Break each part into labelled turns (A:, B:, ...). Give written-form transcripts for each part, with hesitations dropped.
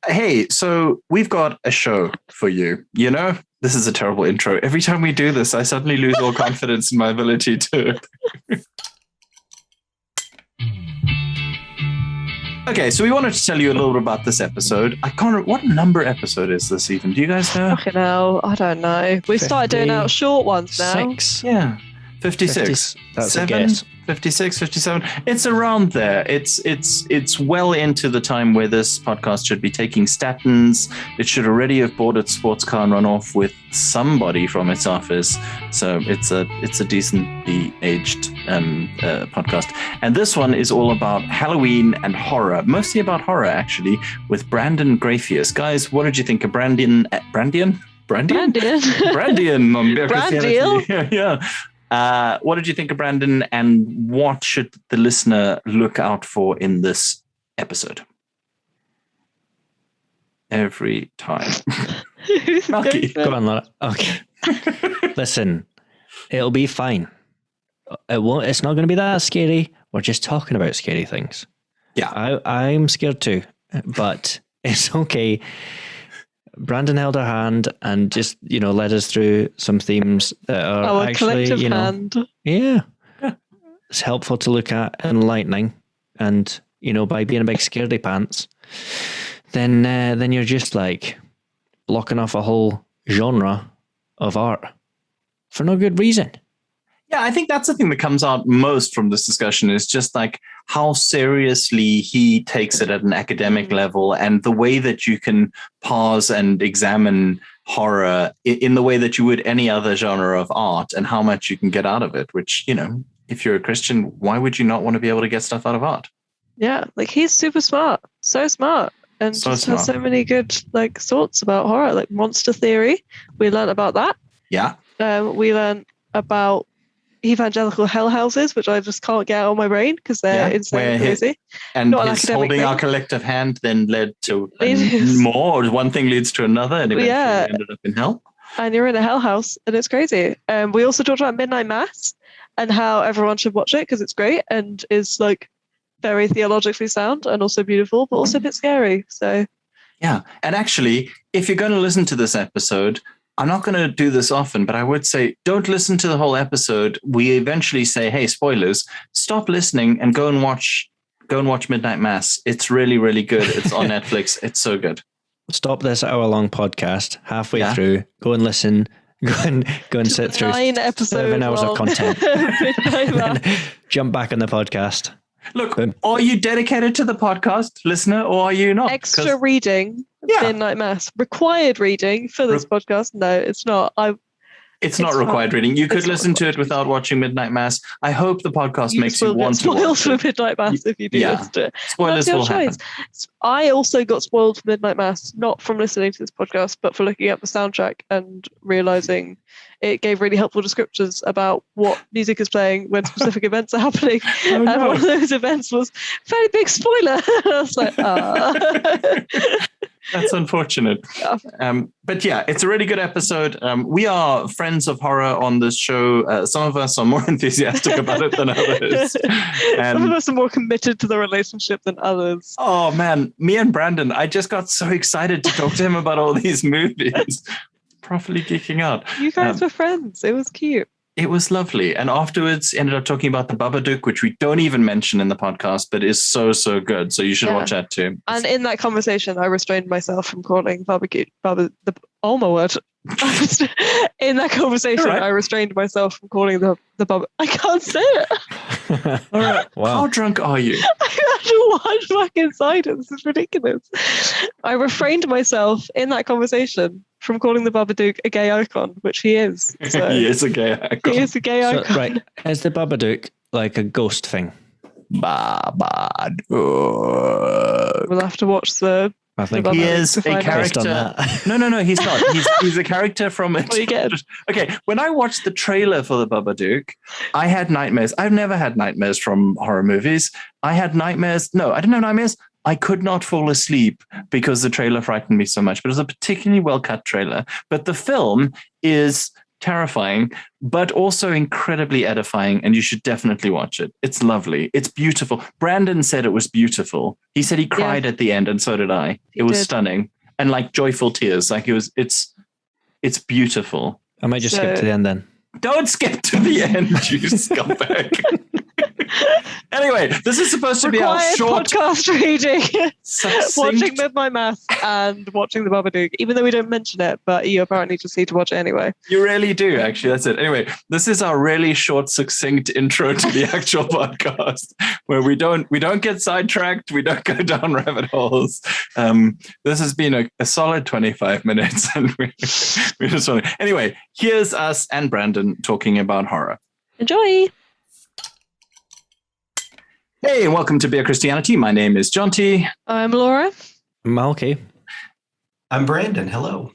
A: Hey, so we've got a show for you. You know, this is a terrible intro. Every time we do this, I suddenly lose all confidence in my ability to. Okay, so we wanted to tell you a little bit about this episode. I can't remember, what number episode is this even? Do you guys know?
B: Fucking hell, I don't know. We've started doing out short ones now.
C: 6.
A: Yeah. 56.
C: That's
A: 7,
C: a guess.
A: 56, 57. It's around there. It's well into the time where this podcast should be taking statins. It should already have bought its sports car and run off with somebody from its office. So it's a decently aged podcast. And this one is all about Halloween and horror, mostly about horror actually, with Brandon Grafius. Guys, what did you think of Brandon? Brandian? Yeah. What did you think of Brandon, and what should the listener look out for in this episode? Every time. Malky.
C: Come on, Laura. Okay. Listen, it'll be fine. It's not going to be that scary. We're just talking about scary things.
A: Yeah.
C: I'm scared too, but it's okay. Brandon held our hand and just, led us through some themes that are
B: Our
C: actually,
B: collective hand.
C: Yeah. It's helpful to look at, enlightening, and, by being a big scaredy pants, then you're just like blocking off a whole genre of art for no good reason.
A: Yeah, I think that's the thing that comes out most from this discussion is just like how seriously he takes it at an academic level, and the way that you can pause and examine horror in the way that you would any other genre of art, and how much you can get out of it, which, if you're a Christian, why would you not want to be able to get stuff out of art?
B: Yeah, like he's super smart, so smart, and
A: So
B: just
A: smart.
B: has so many good thoughts about horror, like monster theory. We learned about that.
A: Yeah.
B: We learned about evangelical hell houses, which I just can't get out of my brain because they're insane and crazy.
A: And
B: Not an
A: his
B: academic
A: holding
B: thing.
A: our collective hand then led to
B: It is.
A: more. One thing leads to another, and eventually
B: Yeah.
A: we ended up in hell.
B: And you're in a hell house, and it's crazy. We also talked about Midnight Mass and how everyone should watch it because it's great and is very theologically sound and also beautiful, but also a bit scary. So
A: Yeah. And actually, if you're going to listen to this episode, I'm not going to do this often, but I would say don't listen to the whole episode. We eventually say, hey, spoilers, stop listening and go and watch Midnight Mass. It's really, really good. It's on Netflix. It's so good.
C: Stop this hour-long podcast halfway through. Go and listen. Go and sit through
B: 9 episodes
C: 7 hours of content.
B: Midnight Mass.
C: Then jump back on the podcast.
A: Look, are you dedicated to the podcast, listener, or are you not?
B: Extra reading,
A: Yeah.
B: Midnight Mass. Required reading for this podcast? No, it's not.
A: It's not required reading. You could listen to it without watching Midnight Mass. I hope the podcast makes you want to watch
B: spoiled
A: it.
B: for Midnight Mass if you do listen to it.
A: Spoilers
B: That's your
A: will happen.
B: choice. I also got spoiled for Midnight Mass, not from listening to this podcast, but for looking at the soundtrack and realizing it gave really helpful descriptions about what music is playing when specific events are happening. And one of those events was very big spoiler. I was like,
A: That's unfortunate. But yeah, it's a really good episode. We are friends of horror on this show. Some of us are more enthusiastic about it than others.
B: Some of us are more committed to the relationship than others.
A: Oh man, me and Brandon, I just got so excited to talk to him about all these movies. Properly geeking out.
B: You guys were friends. It was cute.
A: It was lovely. And afterwards ended up talking about the Babadook, which we don't even mention in the podcast, but is so, so good. So you should watch that too.
B: And in that conversation, I restrained myself from calling oh my word. In that conversation, I restrained myself from calling the Baba. I can't say it.
A: All right.
C: Wow.
A: How drunk are you?
B: I had to watch back inside it. This is ridiculous. I refrained myself in that conversation from calling the Babadook a gay icon, which he is. So
A: He is a gay icon.
B: he is a gay icon.
C: So, right. Is the Babadook like a ghost thing?
A: Babadook.
B: We'll have to watch the.
C: I think
A: He is a
C: Based on
A: character.
C: that.
A: No, he's not. He's a character from it.
B: What you get?
A: Okay, when I watched the trailer for the Babadook, I had nightmares. I've never had nightmares from horror movies. I had nightmares. No, I didn't have nightmares. I could not fall asleep because the trailer frightened me so much. But it was a particularly well-cut trailer. But the film is terrifying, but also incredibly edifying, and you should definitely watch it. It's lovely. It's beautiful. Brandon said it was beautiful. He said he cried at the end, and so did I. It was stunning, and like joyful tears. Like it's beautiful.
C: I might just skip to the end then.
A: Don't skip to the end, you scumbag. Anyway, this is supposed to be our short
B: podcast reading,
A: succinct...
B: watching Midnight Mass and watching The Babadook, even though we don't mention it, but you apparently just need to watch it anyway.
A: You really do, actually. That's it. Anyway, this is our really short, succinct intro to the actual podcast, where we don't get sidetracked, we don't go down rabbit holes. This has been a solid 25 minutes, and we just want to... Anyway, here's us and Brandon talking about horror.
B: Enjoy.
A: Hey, and welcome to Beer Christianity. My name is Jonty.
B: I'm Laura.
C: Malky.
D: I'm Brandon. Hello.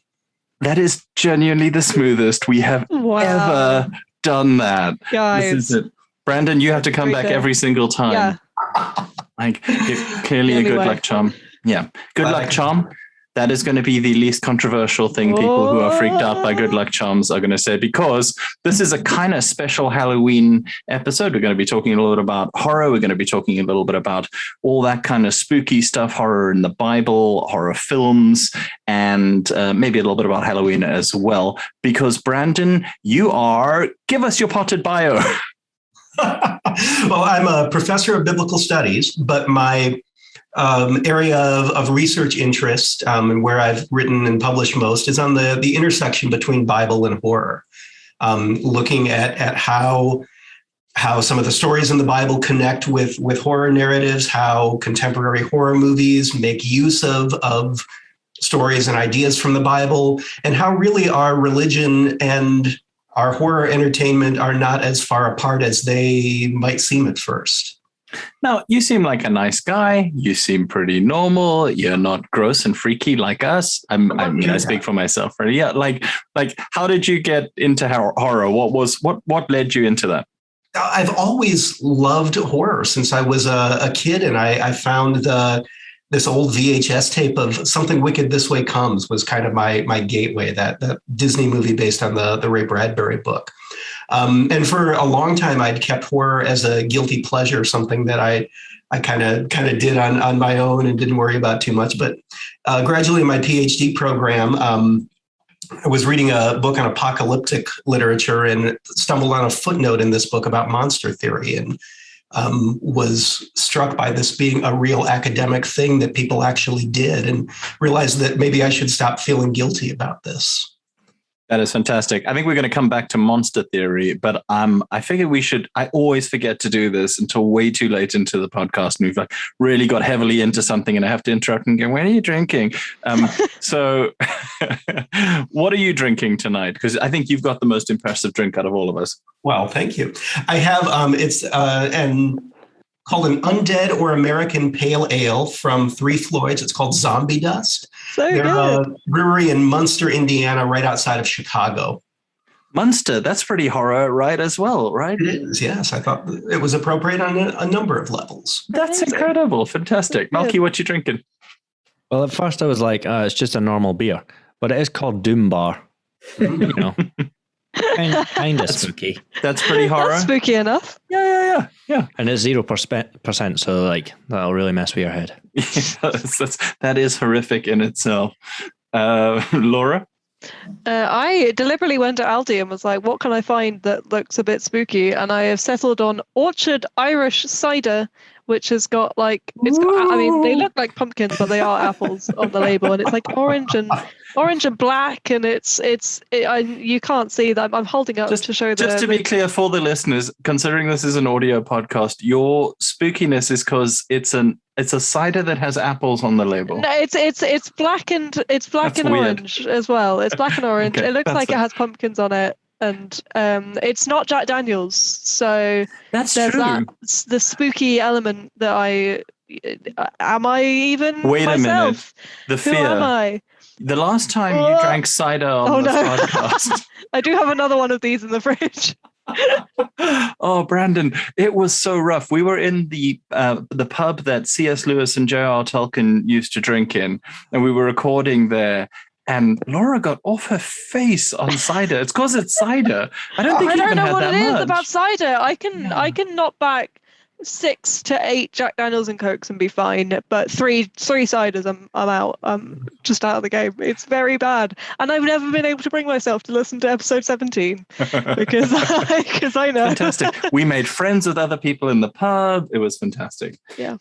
A: That is genuinely the smoothest we have ever done that.
B: Guys.
A: This is it. Brandon, you have to come back every single time.
B: Yeah.
A: Like, you're clearly a good luck charm. Yeah. Good luck charm. That is going to be the least controversial thing people who are freaked out by good luck charms are going to say, because this is a kind of special Halloween episode. We're going to be talking a little bit about horror. We're going to be talking a little bit about all that kind of spooky stuff, horror in the Bible, horror films, and maybe a little bit about Halloween as well. Because, Brandon, give us your potted bio.
D: Well, I'm a professor of biblical studies, but my area of research interest, and where I've written and published most, is on the intersection between Bible and horror, looking at how some of the stories in the Bible connect with horror narratives, how contemporary horror movies make use of stories and ideas from the Bible, and how really our religion and our horror entertainment are not as far apart as they might seem at first.
A: Now, you seem like a nice guy. You seem pretty normal. You're not gross and freaky like us. I speak for myself. Right? Yeah, like, how did you get into horror? What led you into that?
D: I've always loved horror since I was a kid, and I found this old VHS tape of Something Wicked This Way Comes was kind of my gateway. That Disney movie based on the Ray Bradbury book. And for a long time, I'd kept horror as a guilty pleasure, something that I kind of did on my own and didn't worry about too much. But gradually in my PhD program, I was reading a book on apocalyptic literature and stumbled on a footnote in this book about monster theory, and was struck by this being a real academic thing that people actually did, and realized that maybe I should stop feeling guilty about this.
A: That is fantastic. I think we're going to come back to monster theory, but I figured we should. I always forget to do this until way too late into the podcast, and we've really got heavily into something, and I have to interrupt and go, "When are you drinking?" So, what are you drinking tonight? Because I think you've got the most impressive drink out of all of us.
D: Well, thank you. I have it's called an Undead or American Pale Ale from Three Floyds. It's called Zombie Dust. They're a brewery in Munster, Indiana, right outside of Chicago.
A: Munster, that's pretty horror, right, as well, right?
D: It is, yes. I thought it was appropriate on a number of levels.
A: That's incredible. Fantastic. Malky, what you drinking?
C: Well, at first I was like, it's just a normal beer, but it is called Doom Bar. You know. Kind of spooky.
A: That's pretty horror.
B: That's spooky enough.
A: Yeah.
C: And it's 0%, so like that'll really mess with your head.
A: That is horrific in itself. Laura?
B: I deliberately went to Aldi and was like, what can I find that looks a bit spooky? And I have settled on Orchard Irish Cider, which has got I mean, they look like pumpkins, but they are apples on the label, and it's like orange and black, and you can't see that. I'm holding up to show. Just
A: to be clear for the listeners, considering this is an audio podcast, your spookiness is because it's a cider that has apples on the label.
B: No, it's black and
A: That's weird.
B: orange as well. It's black and orange.
A: Okay,
B: it looks like it has pumpkins on it. And it's not Jack Daniels, so
A: that's
B: there's
A: true.
B: The spooky element that am I even
A: Wait
B: myself?
A: A minute. The fear.
B: Who am I?
A: The last time you drank cider on this podcast.
B: I do have another one of these in the fridge.
A: Oh, Brandon, it was so rough. We were in the pub that C.S. Lewis and J.R. Tolkien used to drink in, and we were recording there. And Laura got off her face on cider. It's because it's cider. I don't think you even had that much.
B: I don't know what it is about cider. I can knock back 6 to 8 Jack Daniels and Cokes and be fine, but three ciders, I'm out. I'm just out of the game. It's very bad, and I've never been able to bring myself to listen to episode 17 because I know.
A: Fantastic. We made friends with other people in the pub. It was fantastic.
B: Yeah.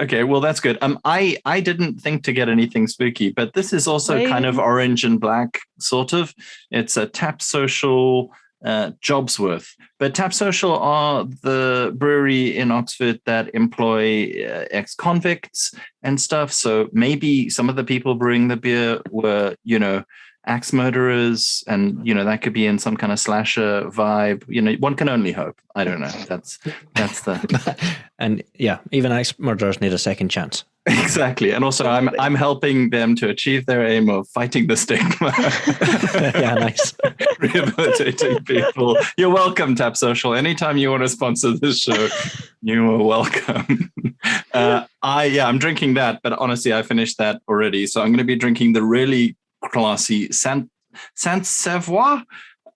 A: Okay, well that's good. I didn't think to get anything spooky, but this is also kind of orange and black, sort of. It's a Tap Social. Jobsworth, but Tap Social are the brewery in Oxford that employ ex-convicts and stuff. So maybe some of the people brewing the beer were, axe murderers, and that could be in some kind of slasher vibe. One can only hope. I don't know. That's the
C: and yeah, even axe murderers need a second chance.
A: Exactly. And also I'm helping them to achieve their aim of fighting the stigma.
C: Yeah, nice.
A: Rehabilitating people. You're welcome, Tap Social. Anytime you want to sponsor this show, you are welcome. I'm drinking that, but honestly, I finished that already. So I'm going to be drinking the really classy Saint Savoie.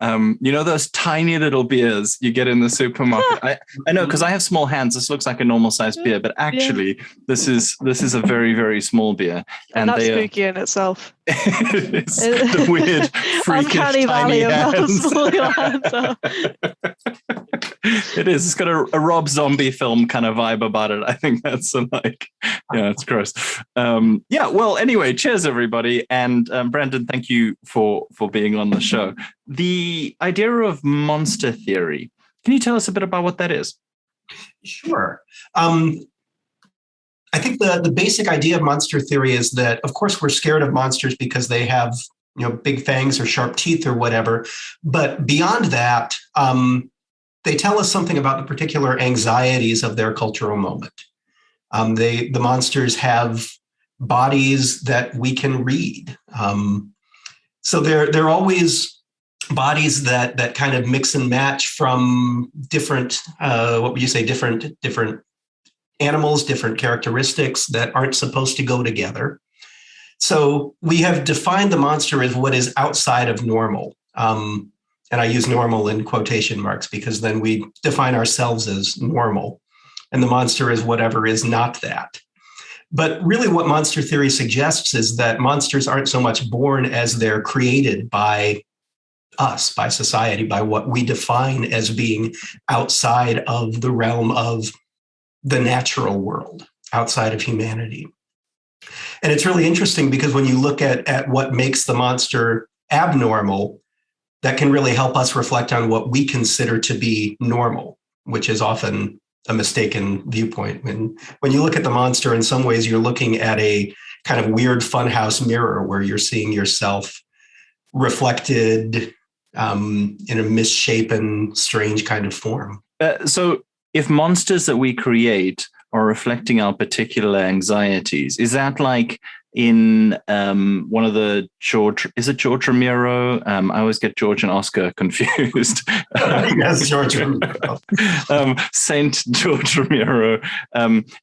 A: Those tiny little beers you get in the supermarket. I know, because I have small hands. This looks like a normal sized beer, but actually, this is a very, very small beer, and
B: that's spooky in itself.
A: It's the weird, freakish tiny hands.
B: Small your hands are.
A: It is. It's got a Rob Zombie film kind of vibe about it. I think that's it's gross. Well, anyway, cheers everybody, and Brandon, thank you for being on the show. The idea of monster theory. Can you tell us a bit about what that is?
D: Sure. I think the basic idea of monster theory is that, of course, we're scared of monsters because they have, big fangs or sharp teeth or whatever. But beyond that, they tell us something about the particular anxieties of their cultural moment. The monsters have bodies that we can read. So they're always bodies that kind of mix and match from different, different animals, different characteristics that aren't supposed to go together. So we have defined the monster as what is outside of normal. And I use normal in quotation marks because then we define ourselves as normal. And the monster is whatever is not that. But really what monster theory suggests is that monsters aren't so much born as they're created by us, by society, by what we define as being outside of the realm of the natural world, outside of humanity. And it's really interesting because when you look at what makes the monster abnormal, that can really help us reflect on what we consider to be normal, which is often a mistaken viewpoint. When you look at the monster, in some ways, you're looking at a kind of weird funhouse mirror where you're seeing yourself reflected in a misshapen, strange kind of form.
A: So if monsters that we create are reflecting our particular anxieties, is that like in one of the George Romero? I always get George and Oscar confused.
D: Yes, George Romero.
A: Saint George Romero.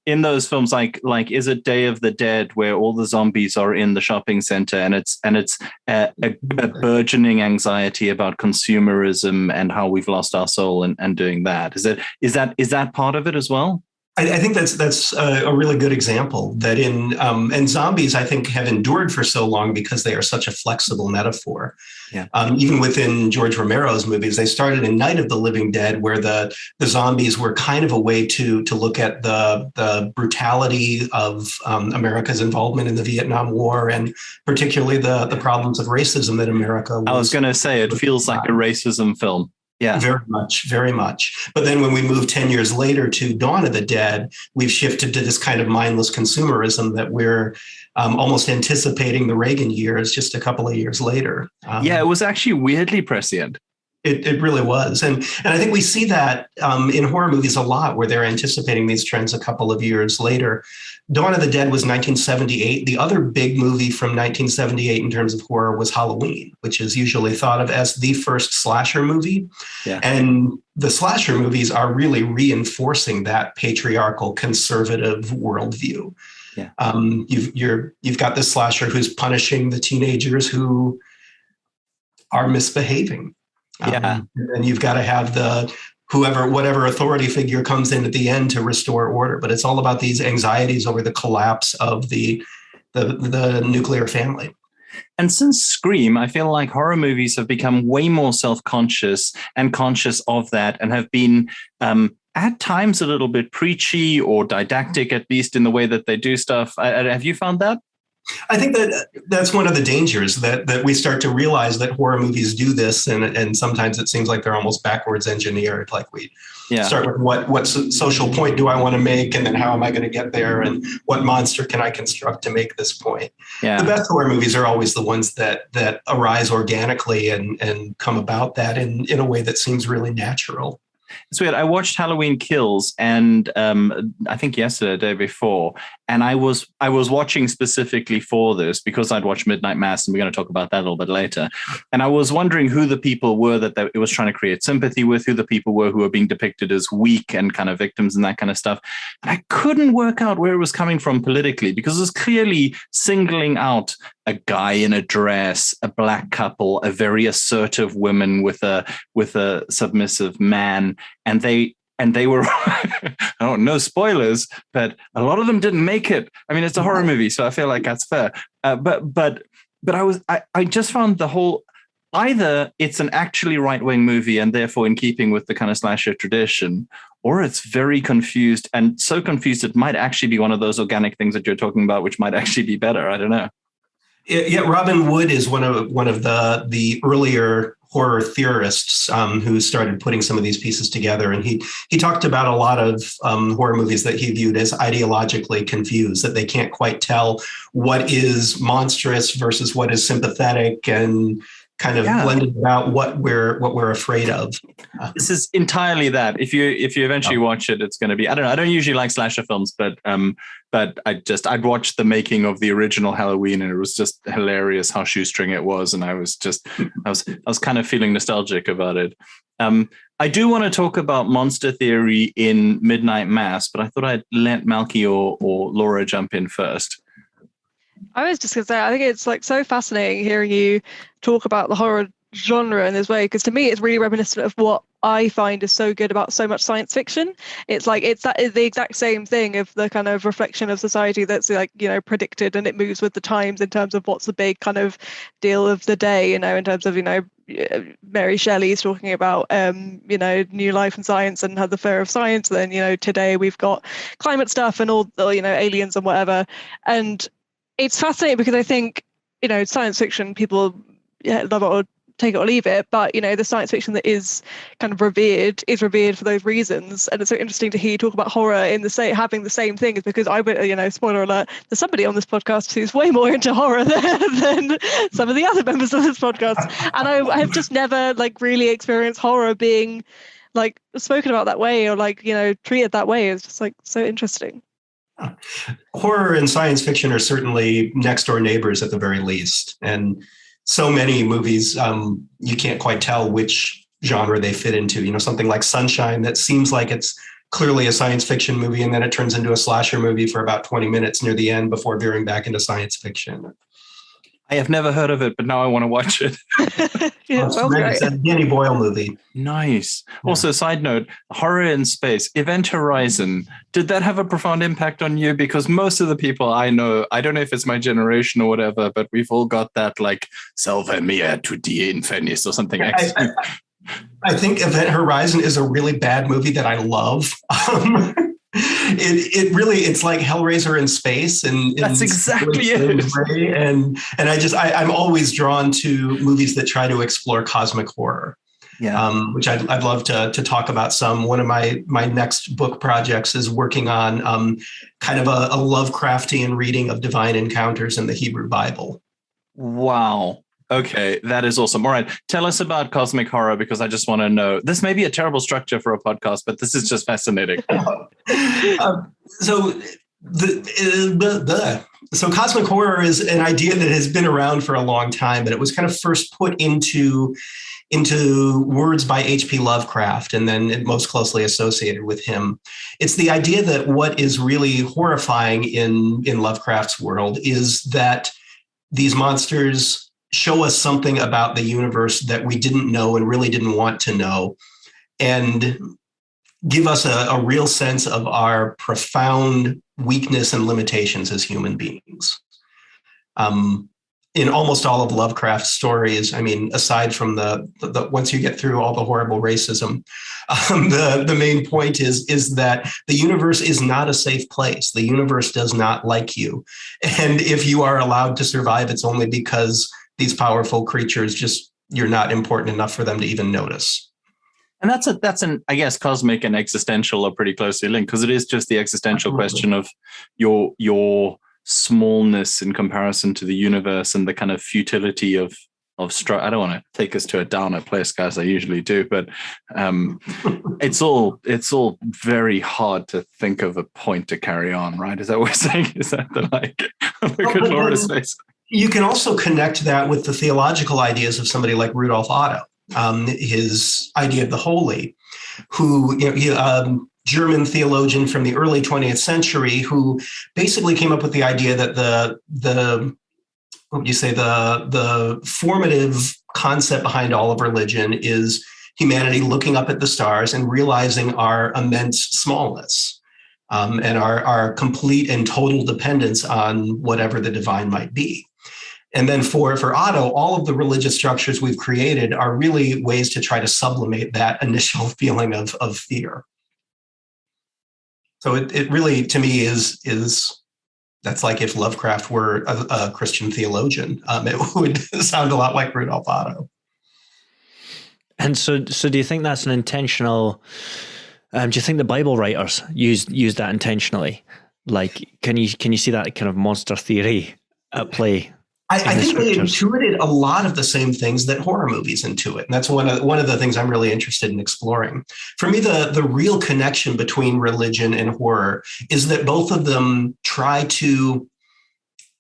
A: In those films, like is it Day of the Dead, where all the zombies are in the shopping center, and it's a burgeoning anxiety about consumerism and how we've lost our soul and doing that. Is that part of it as well?
D: I think that's a really good example that and zombies, I think, have endured for so long because they are such a flexible metaphor.
A: Yeah.
D: Even within George Romero's movies, they started in Night of the Living Dead, where the zombies were kind of a way to look at the brutality of America's involvement in the Vietnam War, and particularly the problems of racism that America was.
A: I was going to say, it feels like a racism film. Yeah,
D: very much, very much. But then when we move 10 years later to Dawn of the Dead, we've shifted to this kind of mindless consumerism that we're almost anticipating the Reagan years just a couple of years later.
A: It was actually weirdly prescient.
D: It really was. And I think we see that in horror movies a lot, where they're anticipating these trends a couple of years later. Dawn of the Dead was 1978. The other big movie from 1978 in terms of horror was Halloween, which is usually thought of as the first slasher movie.
A: Yeah.
D: And the slasher movies are really reinforcing that patriarchal conservative worldview.
A: Yeah.
D: You've got this slasher who's punishing the teenagers who are misbehaving. And you've got to have whatever authority figure comes in at the end to restore order. But it's all about these anxieties over the collapse of the nuclear family.
A: And since Scream, I feel like horror movies have become way more self-conscious and conscious of that, and have been at times a little bit preachy or didactic, at least in the way that they do stuff. Have you found that?
D: I think that's one of the dangers, that we start to realize that horror movies do this, and sometimes it seems like they're almost backwards engineered. Like we start with what social point do I want to make, and then how am I going to get there, and what monster can I construct to make this point.
A: Yeah.
D: The best horror movies are always the ones that arise organically and come about that in a way that seems really natural.
A: It's weird. I watched Halloween Kills, and I think yesterday, the day before, and I was watching specifically for this because I'd watched Midnight Mass, and we're going to talk about that a little bit later. And I was wondering who the people were that it was trying to create sympathy with, who the people were who were being depicted as weak and kind of victims and that kind of stuff. And I couldn't work out where it was coming from politically, because it was clearly singling out a guy in a dress, a black couple, a very assertive woman with a submissive man, and they were no spoilers, but a lot of them didn't make it. I mean, it's a horror movie, so I feel like that's fair. But I just found the whole, either it's an actually right-wing movie and therefore in keeping with the kind of slasher tradition, or it's very confused, and so confused it might actually be one of those organic things that you're talking about, which might actually be better. I don't know.
D: Yeah, Robin Wood is one of the earlier horror theorists who started putting some of these pieces together, and he talked about a lot of horror movies that he viewed as ideologically confused, that they can't quite tell what is monstrous versus what is sympathetic, and kind of blended about what we're afraid of.
A: This is entirely that. If you eventually watch it, it's going to be, I don't know. I don't usually like slasher films, but I'd watched the making of the original Halloween, and it was just hilarious how shoestring it was, and I was kind of feeling nostalgic about it. I do want to talk about monster theory in Midnight Mass, but I thought I'd let Malky or Laura jump in first.
B: I was just going to say, I think it's like so fascinating hearing you talk about the horror genre in this way, because to me it's really reminiscent of what I find is so good about so much science fiction. It's like the exact same thing of the kind of reflection of society that's like, predicted, and it moves with the times in terms of what's the big kind of deal of the day, in terms of, Mary Shelley's talking about, new life and science and had the fear of science. And then, today we've got climate stuff and all, aliens and whatever. And it's fascinating because I think, science fiction, people love it or take it or leave it, but, the science fiction that is kind of revered is revered for those reasons. And it's so interesting to hear you talk about horror in having the same thing, is because I would, spoiler alert, there's somebody on this podcast who's way more into horror than some of the other members of this podcast. And I have just never really experienced horror being spoken about that way, or treated that way. It's just so interesting.
D: Horror and science fiction are certainly next door neighbors at the very least. And so many movies, you can't quite tell which genre they fit into. Something like Sunshine that seems like it's clearly a science fiction movie, and then it turns into a slasher movie for about 20 minutes near the end before veering back into science fiction.
A: I have never heard of it, but now I want to watch it.
D: It's a Danny Boyle movie.
A: Nice. Yeah. Also, side note, horror in space, Event Horizon. Did that have a profound impact on you? Because most of the people I know, I don't know if it's my generation or whatever, but we've all got that Salve mia to die infinis or something.
D: I think Event Horizon is a really bad movie that I love. It's like Hellraiser in space, and
A: that's exactly it.
D: And I'm always drawn to movies that try to explore cosmic horror. Yeah, which I'd love to talk about some. One of my next book projects is working on kind of a Lovecraftian reading of divine encounters in the Hebrew Bible.
A: Wow. Okay, that is awesome. All right, tell us about cosmic horror, because I just want to know. This may be a terrible structure for a podcast, but this is just fascinating.
D: So cosmic horror is an idea that has been around for a long time, but it was kind of first put into into words by H.P. Lovecraft, and then most closely associated with him. It's the idea that what is really horrifying in Lovecraft's world is that these monsters show us something about the universe that we didn't know and really didn't want to know, and give us a real sense of our profound weakness and limitations as human beings. In almost all of Lovecraft's stories, I mean, aside from the once you get through all the horrible racism, the main point is that the universe is not a safe place. The universe does not like you. And if you are allowed to survive, it's only because these powerful creatures you're not important enough for them to even notice.
A: And that's an I guess cosmic and existential are pretty closely linked, because it is just the existential question of your smallness in comparison to the universe and the kind of futility of I don't want to take us to a downer place, guys. I usually do, but it's all very hard to think of a point to carry on, right? Is that what we're saying? Is that the good Lord space?
D: You can also connect that with the theological ideas of somebody like Rudolf Otto. His idea of the holy, who, German theologian from the early 20th century, who basically came up with the idea that the formative concept behind all of religion is humanity looking up at the stars and realizing our immense smallness, and our complete and total dependence on whatever the divine might be. And then for Otto, all of the religious structures we've created are really ways to try to sublimate that initial feeling of fear. So it really, to me, is that's like if Lovecraft were a Christian theologian, it would sound a lot like Rudolf Otto. And
C: so do you think that's an intentional? Do you think the Bible writers use that intentionally? Like, can you see that kind of monster theory at play?
D: I think they intuited a lot of the same things that horror movies intuit. And that's one of the things I'm really interested in exploring. For me, the real connection between religion and horror is that both of them try to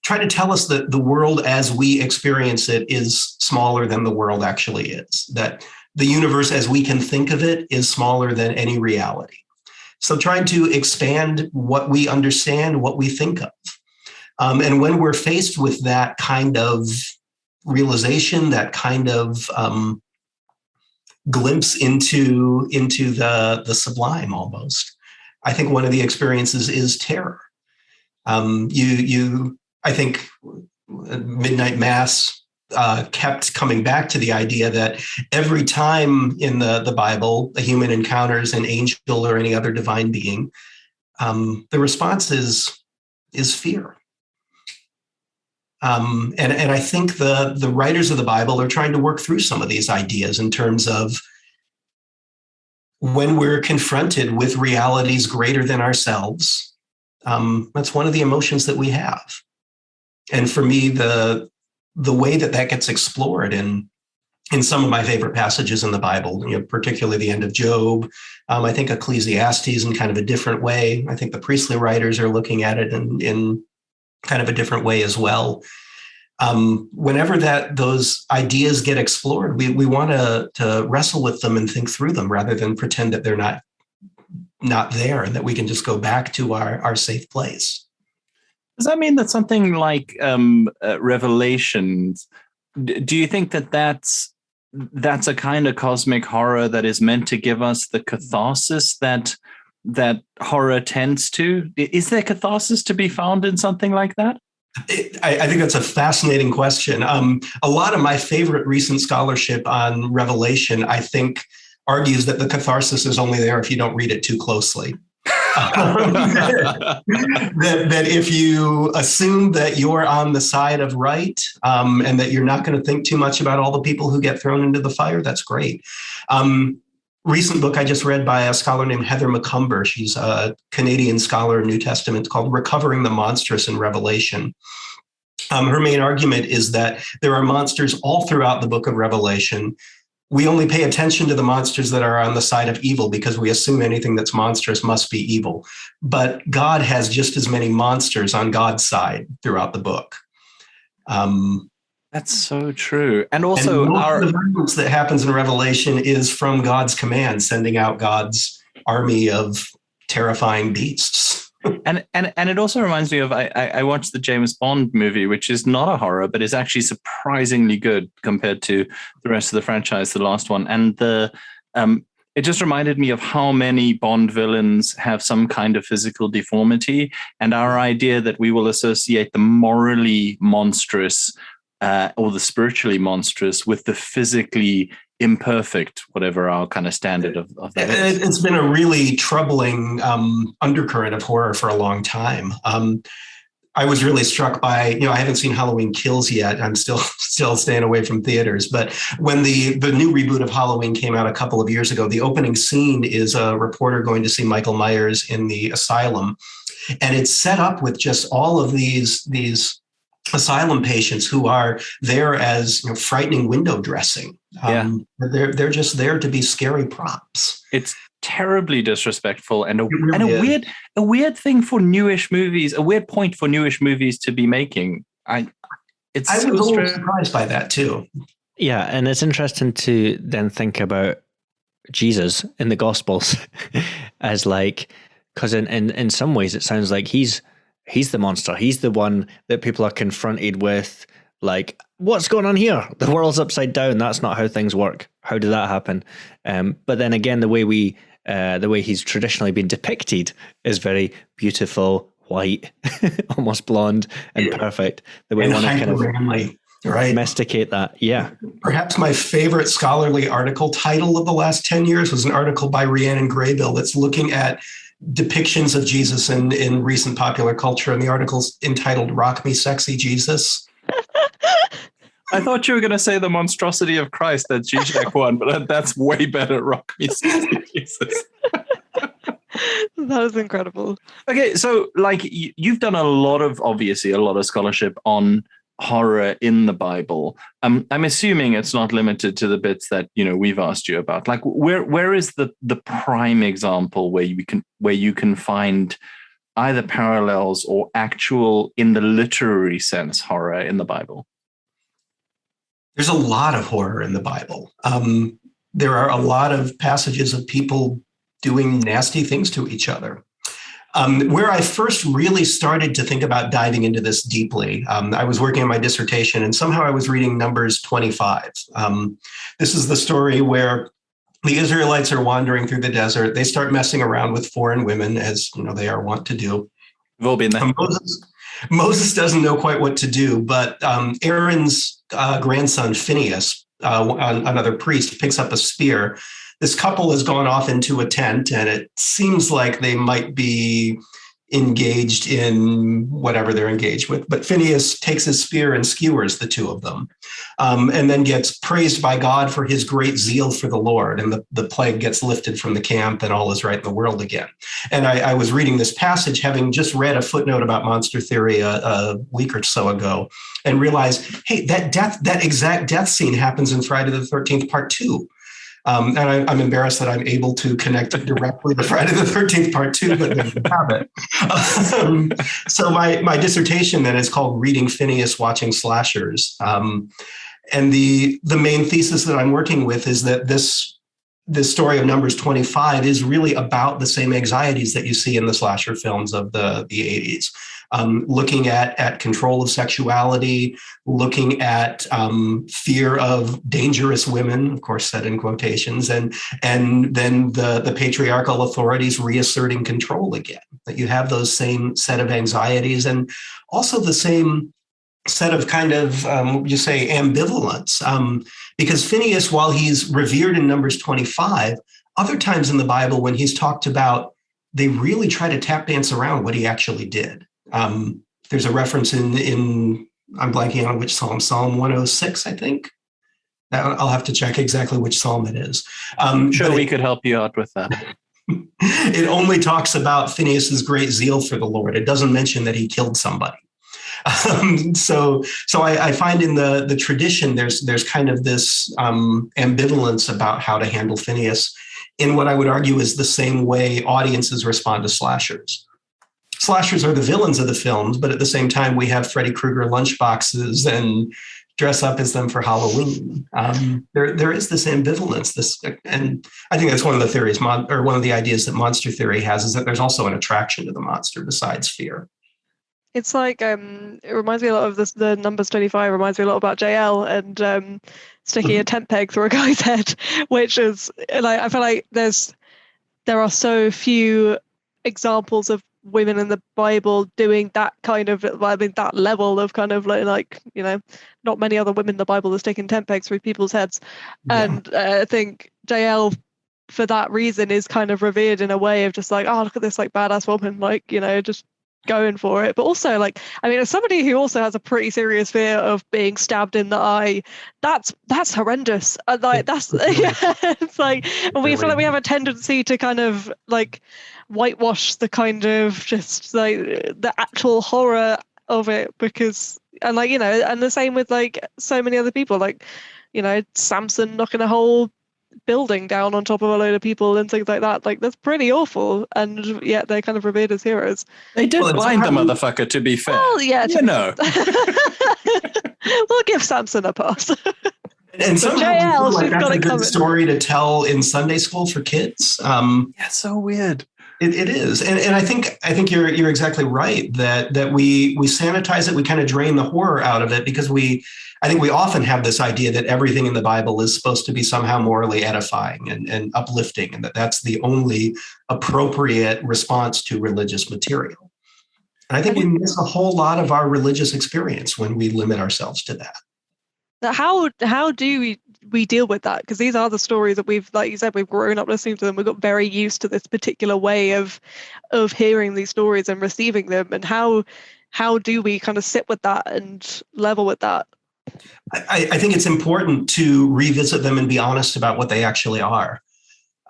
D: tell us that the world as we experience it is smaller than the world actually is, that the universe as we can think of it is smaller than any reality. So trying to expand what we understand, what we think of. And when we're faced with that kind of realization, that kind of glimpse into the sublime almost, I think one of the experiences is terror. I think Midnight Mass kept coming back to the idea that every time in the Bible a human encounters an angel or any other divine being, the response is fear. And I think the writers of the Bible are trying to work through some of these ideas in terms of when we're confronted with realities greater than ourselves. That's one of the emotions that we have. And for me, the way that gets explored in some of my favorite passages in the Bible, particularly the end of Job, I think Ecclesiastes in kind of a different way. I think the priestly writers are looking at it in kind of a different way as well. Whenever those ideas get explored, we want to wrestle with them and think through them rather than pretend that they're not there and that we can just go back to our safe place.
A: Does that mean that something like Revelations, do you think that's a kind of cosmic horror that is meant to give us the catharsis that horror tends to? Is there catharsis to be found in something like that?
D: I think that's a fascinating question. A lot of my favorite recent scholarship on Revelation, I think, argues that the catharsis is only there if you don't read it too closely. That if you assume that you're on the side of right, and that you're not going to think too much about all the people who get thrown into the fire, that's great. Recent book I just read by a scholar named Heather McCumber. She's a Canadian scholar in New Testament, called Recovering the Monstrous in Revelation. Her main argument is that there are monsters all throughout the book of Revelation. We only pay attention to the monsters that are on the side of evil because we assume anything that's monstrous must be evil. But God has just as many monsters on God's side throughout the book.
A: That's so true. And
D: And
A: also
D: most of the violence that happens in Revelation is from God's command, sending out God's army of terrifying beasts.
A: And it also reminds me of I watched the James Bond movie, which is not a horror, but is actually surprisingly good compared to the rest of the franchise, the last one. And it just reminded me of how many Bond villains have some kind of physical deformity, and our idea that we will associate the morally monstrous or the spiritually monstrous with the physically imperfect, whatever our kind of standard of that is.
D: It's been a really troubling undercurrent of horror for a long time. I was really struck by, I haven't seen Halloween Kills yet. I'm still staying away from theaters. But when the new reboot of Halloween came out a couple of years ago, the opening scene is a reporter going to see Michael Myers in the asylum. And it's set up with just all of these asylum patients who are there as frightening window dressing. They're just there to be scary props.
A: It's terribly disrespectful and a weird thing for newish movies, a weird point for newish movies to be making. I was
D: a little surprised by that too.
C: Yeah, and it's interesting to then think about Jesus in the Gospels as because in some ways it sounds like he's the monster. He's the one that people are confronted with, what's going on here? The world's upside down. That's not how things work. How did that happen? But then again, the way he's traditionally been depicted is very beautiful, white, almost blonde, and perfect. The way
D: and
C: one kind of
D: right?
C: domesticate that. Yeah.
D: Perhaps my favorite scholarly article title of the last 10 years was an article by Rhiannon Graybill that's looking at depictions of Jesus in recent popular culture, and the article's entitled "Rock Me Sexy Jesus."
A: I thought you were going to say the monstrosity of Christ, that Zizek one, but that's way better. Rock Me Sexy Jesus.
B: That was incredible.
A: Okay, so you've done obviously a lot of scholarship on horror in the Bible. I'm assuming it's not limited to the bits that we've asked you about. Where is the prime example where you can find either parallels or actual, in the literary sense, horror in the Bible?
D: There's a lot of horror in the Bible. There are a lot of passages of people doing nasty things to each other. Where I first really started to think about diving into this deeply, I was working on my dissertation, and somehow I was reading Numbers 25. This is the story where the Israelites are wandering through the desert. They start messing around with foreign women, as they are wont to do.
A: We've all been there.
D: Moses doesn't know quite what to do, but Aaron's grandson, Phineas, another priest, picks up a spear. This couple has gone off into a tent, and it seems like they might be engaged in whatever they're engaged with. But Phineas takes his spear and skewers the two of them, and then gets praised by God for his great zeal for the Lord. And the plague gets lifted from the camp, and all is right in the world again. And I was reading this passage, having just read a footnote about monster theory a week or so ago, and realized, hey, that exact death scene happens in Friday the 13th, part 2. And I'm embarrassed that I'm able to connect directly to Friday the 13th part 2, but there you have it. So my dissertation then is called Reading Phineas, Watching Slashers. And the main thesis that I'm working with is that this story of Numbers 25 is really about the same anxieties that you see in the slasher films of the 80s. Looking at control of sexuality, looking at fear of dangerous women, of course, said in quotations, and then the patriarchal authorities reasserting control again. That you have those same set of anxieties, and also the same set of kind of, ambivalence. Because Phineas, while he's revered in Numbers 25, other times in the Bible when he's talked about, they really try to tap dance around what he actually did. There's a reference in I'm blanking on which Psalm 106, I think. I'll have to check exactly which Psalm it is.
A: Sure, we could help you out with that.
D: It only talks about Phineas's great zeal for the Lord. It doesn't mention that he killed somebody. So I find in the tradition, there's kind of this ambivalence about how to handle Phineas in what I would argue is the same way audiences respond to slashers. Slashers are the villains of the films, but at the same time, we have Freddy Krueger lunchboxes and dress up as them for Halloween. There is this ambivalence. And I think that's one of the theories, or one of the ideas that monster theory has, is that there's also an attraction to the monster besides fear.
B: It's like it reminds me a lot of this. The numbers 25 reminds me a lot about JL and sticking a tent peg through a guy's head, which is like, I feel like there are so few examples of women in the Bible doing that kind of, I mean, that level of kind of like, you know, not many other women in the Bible are sticking tent pegs through people's heads. Yeah. And I think JL, for that reason, is kind of revered in a way of just like, oh, look at this like badass woman, like, you know, just going for it. But also, like, I mean, as somebody who also has a pretty serious fear of being stabbed in the eye, that's horrendous. Like, that's it's like, and we feel like we have a tendency to kind of like whitewash the kind of just like the actual horror of it, because, and like, you know, and the same with like so many other people, like, you know, Samson knocking a whole building down on top of a load of people and things like that. Like, that's pretty awful, and yet they're kind of revered as heroes.
A: They did blind the motherfucker, to be fair.
B: Well, yeah,
A: you know.
B: We'll give Samson a pass.
D: And somehow like that's a good story to tell in Sunday school for kids.
A: Yeah, so weird.
D: It is, and I think you're exactly right that we sanitize it, we kind of drain the horror out of it, because I think we often have this idea that everything in the Bible is supposed to be somehow morally edifying and uplifting, and that's the only appropriate response to religious material. And I think we miss a whole lot of our religious experience when we limit ourselves to that.
B: How do we deal with that? Because these are the stories that we've, like you said, we've grown up listening to them. We've got very used to this particular way of hearing these stories and receiving them. And how do we kind of sit with that and level with that?
D: I think it's important to revisit them and be honest about what they actually are.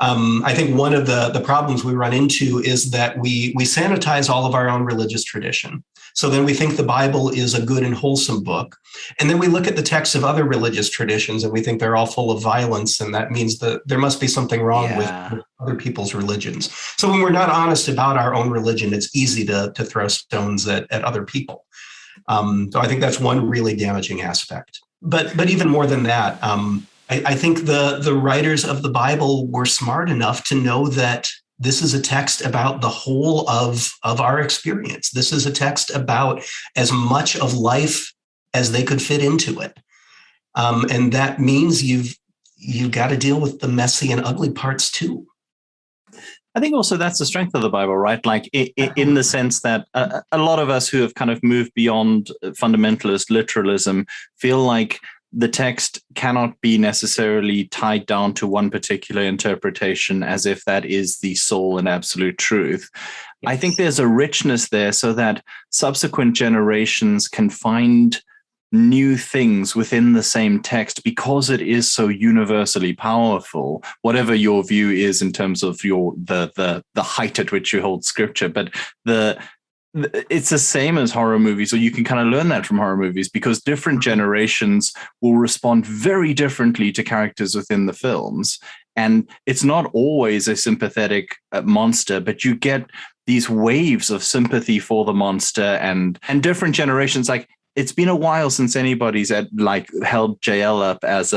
D: I think one of the problems we run into is that we sanitize all of our own religious tradition. So then we think the Bible is a good and wholesome book. And then we look at the texts of other religious traditions and we think they're all full of violence. And that means that there must be something wrong with other people's religions. So when we're not honest about our own religion, it's easy to throw stones at other people. So I think that's one really damaging aspect. But even more than that, I think the writers of the Bible were smart enough to know that this is a text about the whole of our experience. This is a text about as much of life as they could fit into it. And that means you've got to deal with the messy and ugly parts too.
A: I think also that's the strength of the Bible, right? Like in the sense that a lot of us who have kind of moved beyond fundamentalist literalism feel like the text cannot be necessarily tied down to one particular interpretation as if that is the sole and absolute truth. Yes. I think there's a richness there so that subsequent generations can find new things within the same text because it is so universally powerful, whatever your view is in terms of the height at which you hold scripture. But it's the same as horror movies, or you can kind of learn that from horror movies, because different generations will respond very differently to characters within the films. And it's not always a sympathetic monster, but you get these waves of sympathy for the monster and different generations. Like, it's been a while since anybody's held JL up as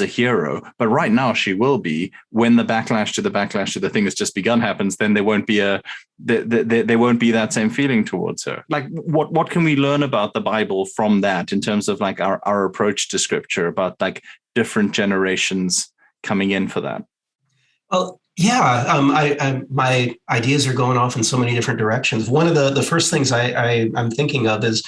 A: a hero, but right now she will be. When the backlash to the thing has just begun happens, then there won't be there won't be that same feeling towards her. Like, what can we learn about the Bible from that in terms of like our approach to scripture, about like different generations coming in for that?
D: Well, yeah, my ideas are going off in so many different directions. One of the first things I'm thinking of is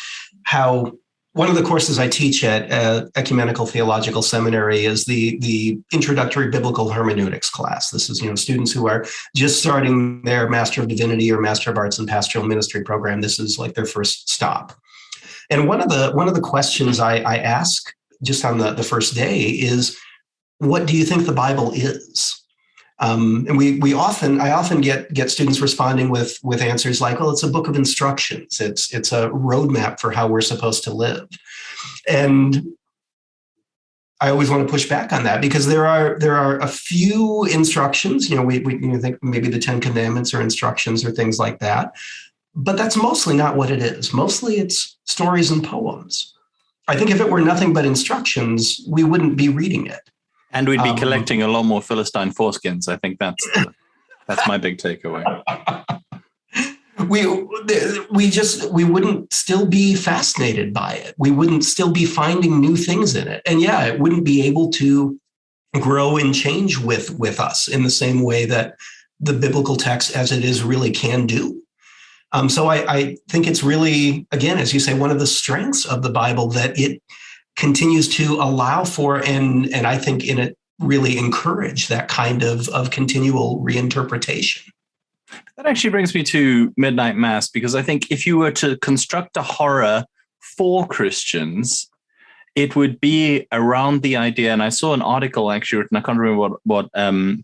D: how one of the courses I teach at Ecumenical Theological Seminary is the introductory biblical hermeneutics class. This is, students who are just starting their Master of Divinity or Master of Arts and Pastoral Ministry program. This is like their first stop. And one of the questions I ask just on the first day is, what do you think the Bible is? And I often get students responding with answers like, well, it's a book of instructions. It's a roadmap for how we're supposed to live. And I always want to push back on that, because there are a few instructions. We think maybe the 10 Commandments are instructions or things like that, but that's mostly not what it is. Mostly it's stories and poems. I think if it were nothing but instructions, we wouldn't be reading it.
A: And we'd be collecting a lot more Philistine foreskins. I think that's my big takeaway.
D: We wouldn't still be fascinated by it. We wouldn't still be finding new things in it. And yeah, it wouldn't be able to grow and change with us in the same way that the biblical text as it is really can do. So I think it's really, again, as you say, one of the strengths of the Bible that it continues to allow for and I think in it really encourage that kind of continual reinterpretation.
A: That actually brings me to Midnight Mass, because I think if you were to construct a horror for Christians, it would be around the idea, and I saw an article actually written, I can't remember what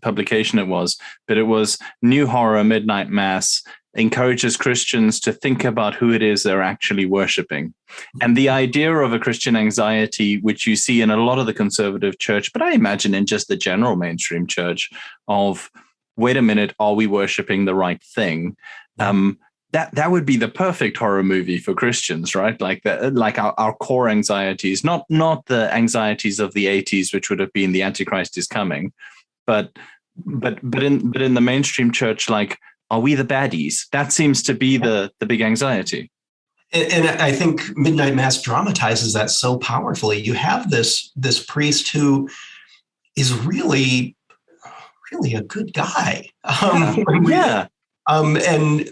A: publication it was, but it was New Horror Midnight Mass encourages Christians to think about who it is they're actually worshiping. And the idea of a Christian anxiety, which you see in a lot of the conservative church, but I imagine in just the general mainstream church, of, wait a minute, are we worshiping the right thing? That would be the perfect horror movie for Christians, right? Like our core anxieties, not the anxieties of the 80s, which would have been the Antichrist is coming, but in the mainstream church, like, are we the baddies? That seems to be the big anxiety.
D: And I think Midnight Mass dramatizes that so powerfully. You have this priest who is really a good guy. And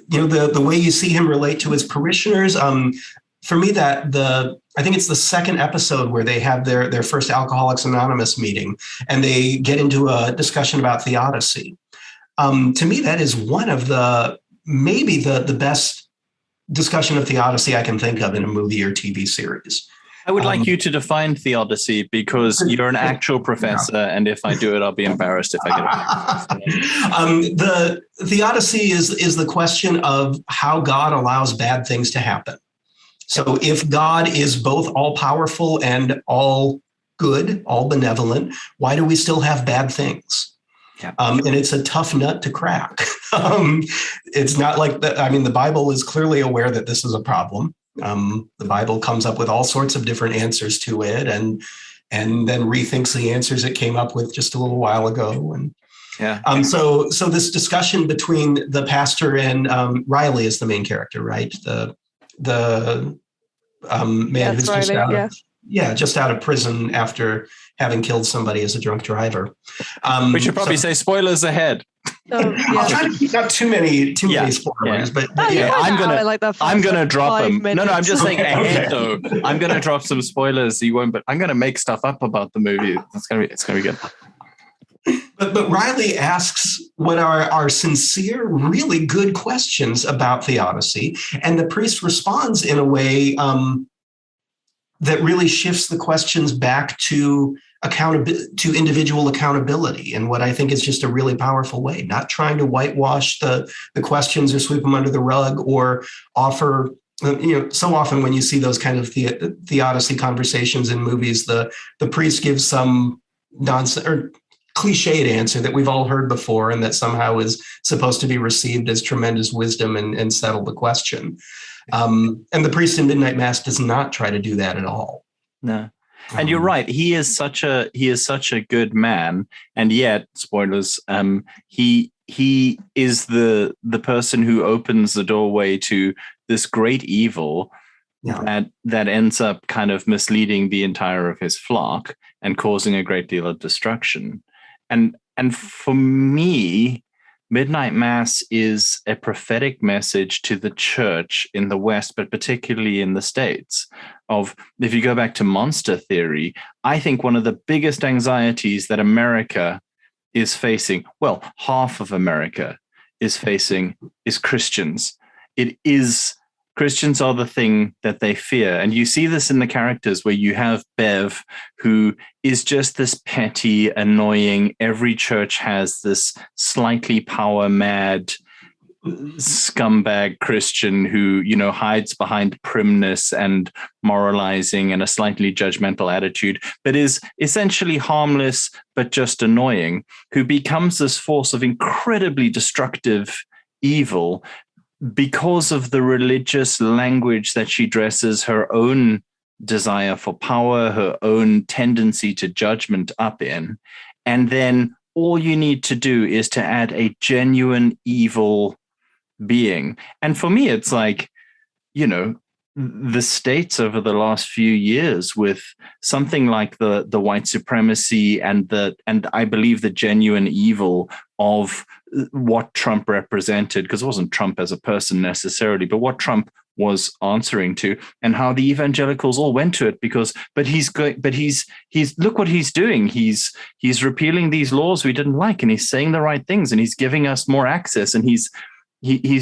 D: the way you see him relate to his parishioners, for me, I think it's the second episode where they have their first Alcoholics Anonymous meeting, and they get into a discussion about theodicy. To me, that is one of maybe the best discussion of theodicy I can think of in a movie or TV series.
A: I would like you to define theodicy, because you're an actual professor, and if I do it, I'll be embarrassed if I get it.
D: The theodicy is the question of how God allows bad things to happen. So if God is both all-powerful and all good, all benevolent, why do we still have bad things?
A: Yeah.
D: And it's a tough nut to crack. It's not like that. I mean, the Bible is clearly aware that this is a problem. The Bible comes up with all sorts of different answers to it, and then rethinks the answers it came up with just a little while ago. And so this discussion between the pastor and Riley is the main character, right? The man who's
B: Riley,
D: just out of prison after having killed somebody as a drunk driver.
A: We should probably say spoilers ahead.
D: I'll try to keep not too many spoilers, but
A: I'm gonna drop them. No, I'm just saying ahead though. I'm gonna drop some spoilers. So you won't, but I'm gonna make stuff up about the movie. It's gonna be good.
D: But Riley asks what are sincere, really good questions about theodicy, and the priest responds in a way that really shifts the questions back to individual accountability, and what I think is just a really powerful way, not trying to whitewash the questions or sweep them under the rug or offer, so often when you see those kind of theodicy conversations in movies, the priest gives some nonsense or cliched answer that we've all heard before and that somehow is supposed to be received as tremendous wisdom and settle the question. And the priest in Midnight Mass does not try to do that at all.
A: No. And you're right. He is such a good man, and yet, spoilers, he is the person who opens the doorway to this great evil that ends up kind of misleading the entire of his flock and causing a great deal of destruction. And for me, Midnight Mass is a prophetic message to the church in the West, but particularly in the States. If you go back to monster theory, I think one of the biggest anxieties that America is facing, well, half of America is facing, is Christians. Christians are the thing that they fear. And you see this in the characters where you have Bev, who is just this petty, annoying, every church has this slightly power mad scumbag Christian who, hides behind primness and moralizing and a slightly judgmental attitude, but is essentially harmless, but just annoying, who becomes this force of incredibly destructive evil because of the religious language that she dresses her own desire for power, her own tendency to judgment up in. And then all you need to do is to add a genuine evil being. And for me, it's like, you know, the states over the last few years with something like the white supremacy and I believe the genuine evil of what Trump represented, because it wasn't Trump as a person necessarily, but what Trump was answering to, and how the evangelicals all went to it but he's look what he's doing. He's repealing these laws we didn't like, and he's saying the right things, and he's giving us more access, and he's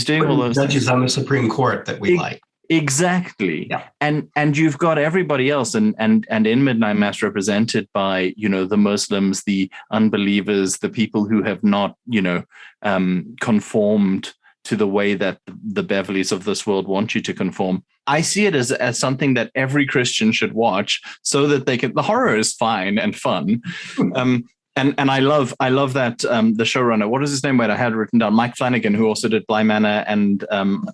A: doing all those
D: judges on the Supreme Court that we like.
A: Exactly.
D: Yeah.
A: And you've got everybody else and in Midnight Mass represented by, you know, the Muslims, the unbelievers, the people who have not, you know, conformed to the way that the Beverleys of this world want you to conform. I see it as something that every Christian should watch so that they can. The horror is fine and fun. And I love that the showrunner, what is his name? Wait, I had it written down. Mike Flanagan, who also did Bly Manor and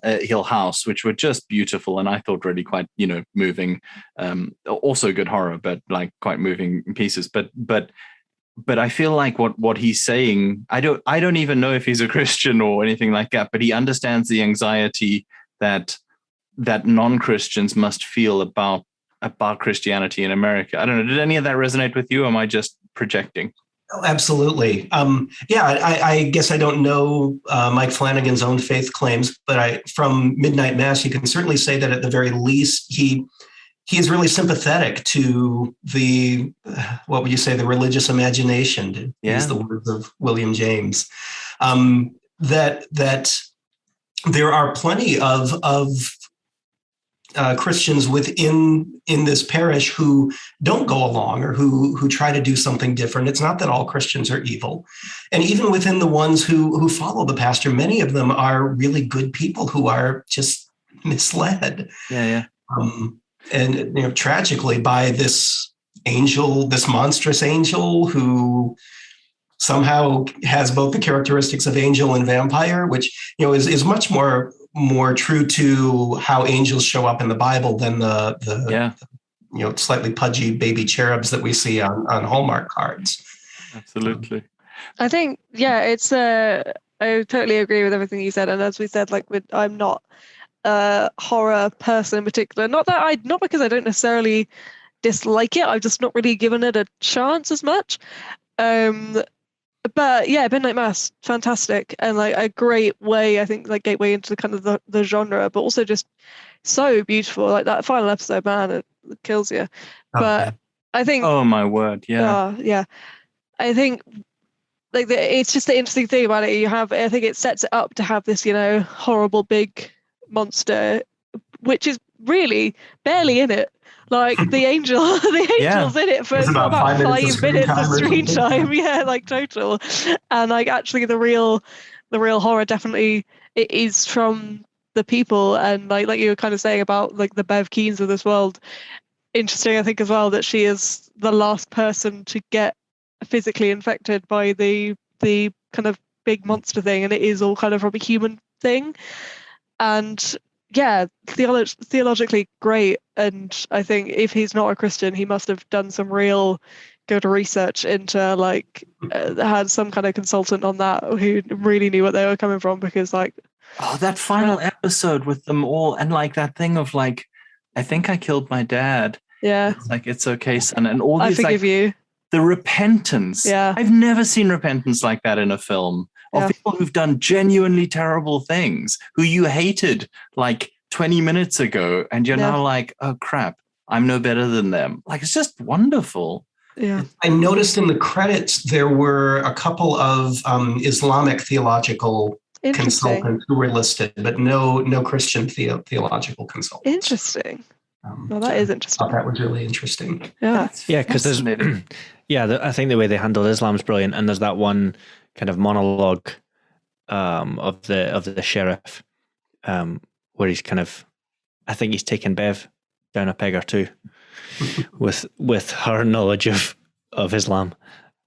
A: Hill House, which were just beautiful and I thought really quite, you know, moving. Also good horror, but like quite moving pieces. But I feel like what he's saying, I don't even know if he's a Christian or anything like that, but he understands the anxiety that non-Christians must feel about Christianity in America. I don't know. Did any of that resonate with you? Or am I just projecting?
D: Oh, absolutely. I guess I don't know Mike Flanagan's own faith claims, but from Midnight Mass, you can certainly say that at the very least, he is really sympathetic to the, what would you say, the religious imagination, to use the words of William James, that there are plenty of Christians within this parish who don't go along or who try to do something different. It's not that all Christians are evil. And even within the ones who follow the pastor, many of them are really good people who are just misled.
A: Yeah.
D: And you know, tragically by this angel, this monstrous angel who somehow has both the characteristics of angel and vampire, which, you know, is much more true to how angels show up in the Bible than the you know, slightly pudgy baby cherubs that we see on Hallmark cards.
A: Absolutely.
B: I think, it's I totally agree with everything you said. And as we said, like I'm not a horror person in particular. Not because I don't necessarily dislike it. I've just not really given it a chance as much. But yeah, Midnight Mass, fantastic, and like a great way, I think, like gateway into kind of the genre, but also just so beautiful. Like that final episode, man, it kills you. But I think,
A: oh my word, yeah,
B: I think like it's just the interesting thing about it. I think it sets it up to have this, you know, horrible big monster, which is really barely in it. Like the angel's in it for about 5 minutes of screen time. Yeah, like total. And like actually the real horror definitely it is from the people, and like you were kind of saying about like the Bev Keens of this world. Interesting, I think, as well, that she is the last person to get physically infected by the kind of big monster thing, and it is all kind of from a human thing. And yeah, theologically great. And I think if he's not a Christian, he must have done some real good research into like had some kind of consultant on that who really knew what they were coming from, because like
A: that final episode with them all, and like that thing of like, I think I killed my dad.
B: Yeah,
A: it's like, it's okay, son, and all these,
B: I forgive you.
A: The repentance.
B: Yeah,
A: I've never seen repentance like that in a film. Of people who've done genuinely terrible things, who you hated like 20 minutes ago, and you're now like, oh crap, I'm no better than them. Like, it's just wonderful.
B: Yeah.
D: I noticed in the credits there were a couple of Islamic theological consultants who were listed, but no Christian theological consultants.
B: Interesting. Well, that is interesting.
D: I thought that was really interesting.
B: Yeah.
C: Yeah, because there's I think the way they handled Islam's brilliant, and there's that one kind of monologue of the sheriff where he's kind of, I think he's taken Bev down a peg or two with her knowledge of Islam.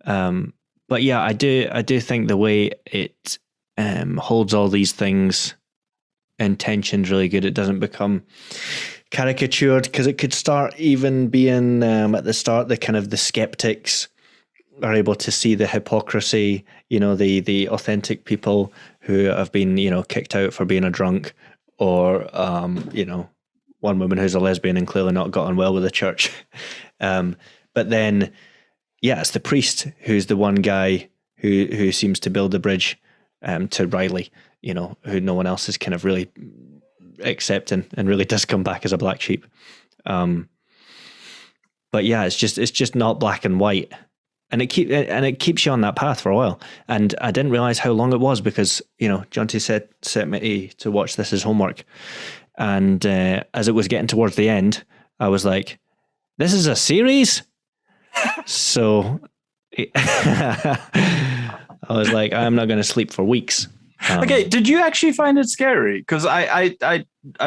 C: But yeah, I do think the way it holds all these things in tension's really good. It doesn't become caricatured, because it could start even being at the start, the skeptics are able to see the hypocrisy, the authentic people who have been, kicked out for being a drunk, or, one woman who's a lesbian and clearly not got on well with the church. But then, it's the priest who's the one guy who seems to build the bridge to Riley, who no one else is kind of really accepting, and really does come back as a black sheep. But it's just not black and white. And it keeps you on that path for a while. And I didn't realize how long it was, because, Jonty set me to watch this as homework. And as it was getting towards the end, I was like, this is a series? So I was like, I'm not going to sleep for weeks.
A: Okay, did you actually find it scary? Because I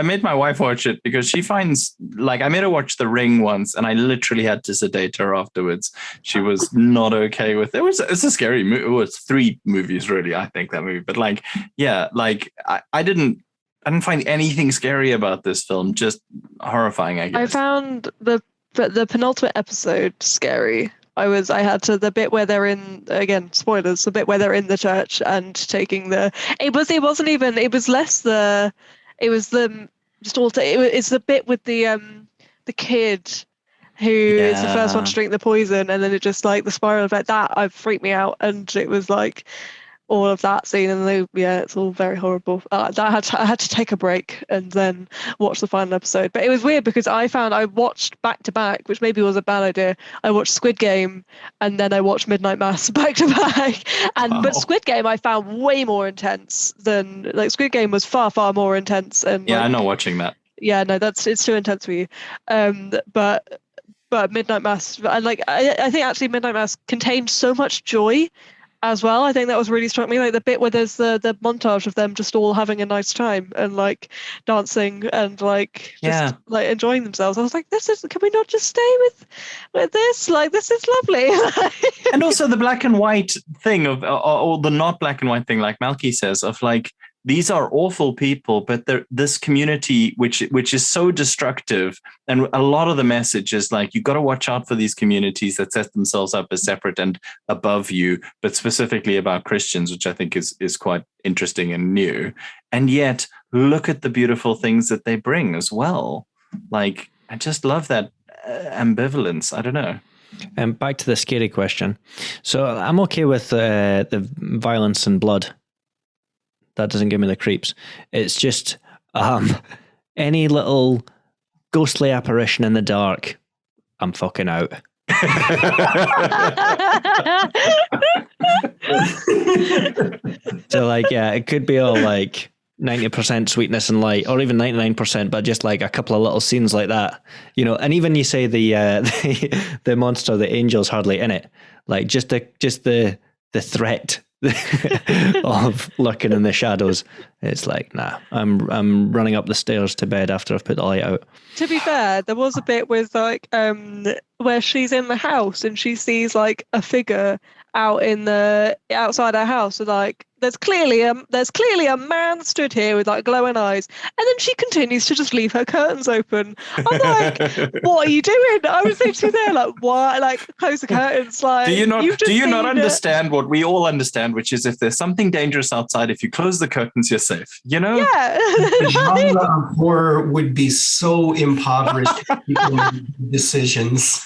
A: made my wife watch it, because she finds, I made her watch The Ring once, and I literally had to sedate her afterwards. She was not okay with it. It's a scary movie. It was 3 movies, really, I think, that movie. But I didn't find anything scary about this film, just horrifying, I guess.
B: I found the penultimate episode scary. The bit where they're in, again, spoilers, the bit where they're in the church and taking it's the bit with the kid who is the first one to drink the poison, and then it just the spiral of that freaked me out, and it was all of that scene, and it's all very horrible. I had to take a break and then watch the final episode. But it was weird, because I watched back to back, which maybe was a bad idea. I watched Squid Game, and then I watched Midnight Mass back to back. But Squid Game I found way more intense than Squid Game was far, far more intense. And
A: I'm not watching that.
B: Yeah, no, it's too intense for you. But Midnight Mass, and I think actually Midnight Mass contained so much joy as well. I think that was really struck me, the bit where there's the montage of them just all having a nice time and dancing and enjoying themselves. I was like, can we not just stay with this? This is lovely.
A: And also the black and white thing or the not black and white thing, like Malky says, of these are awful people, but this community, which is so destructive, and a lot of the message is you got to watch out for these communities that set themselves up as separate and above you, but specifically about Christians, which I think is quite interesting and new. And yet, look at the beautiful things that they bring as well. I just love that ambivalence. I don't know.
C: And back to the scary question. So I'm okay with the violence and blood. That doesn't give me the creeps. It's just any little ghostly apparition in the dark, I'm fucking out. So it could be all 90% sweetness and light, or even 99%, but just a couple of little scenes like that, And even you say the monster, the angel's hardly in it. Just the threat of lurking in the shadows. It's nah, I'm running up the stairs to bed after I've put the light out. To
B: be fair, there was a bit with where she's in the house and she sees a figure outside her house, and there's clearly a man stood here with glowing eyes, and then she continues to just leave her curtains open. I'm like, what are you doing? I was literally there why? Close the curtains.
A: Do you not understand what we all understand, which is if there's something dangerous outside, if you close the curtains, you're safe.
B: Yeah.
D: The genre of horror would be so impoverished if people make decisions.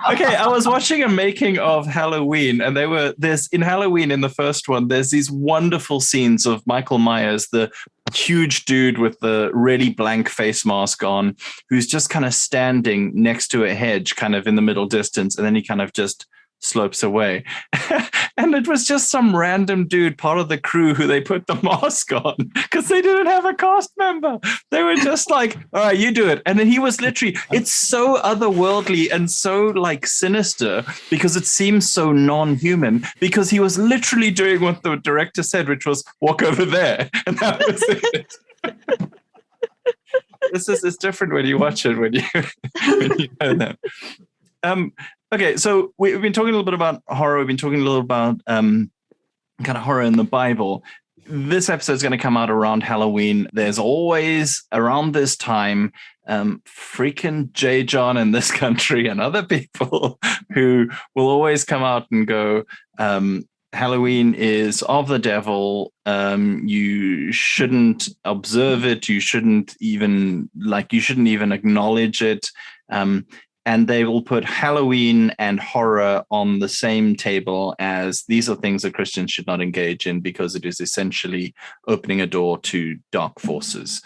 A: Okay, I was watching a making of Halloween, and in Halloween, in the first one, there's these wonderful scenes of Michael Myers, the huge dude with the really blank face mask on, who's just kind of standing next to a hedge, kind of in the middle distance, and then he kind of just slopes away. And it was just some random dude, part of the crew, who they put the mask on because they didn't have a cast member. They were just all right, you do it. And then he was literally, it's so otherworldly and so sinister because it seems so non-human, because he was literally doing what the director said, which was walk over there. And that was it. It's different when you watch it, when you know that. Okay, so we've been talking a little bit about horror. We've been talking a little about kind of horror in the Bible. this episode is going to come out around Halloween. There's always around this time freaking J. John in this country and other people who will always come out and go, Halloween is of the devil. You shouldn't observe it. You shouldn't even acknowledge it. And they will put Halloween and horror on the same table as these are things that Christians should not engage in because it is essentially opening a door to dark forces.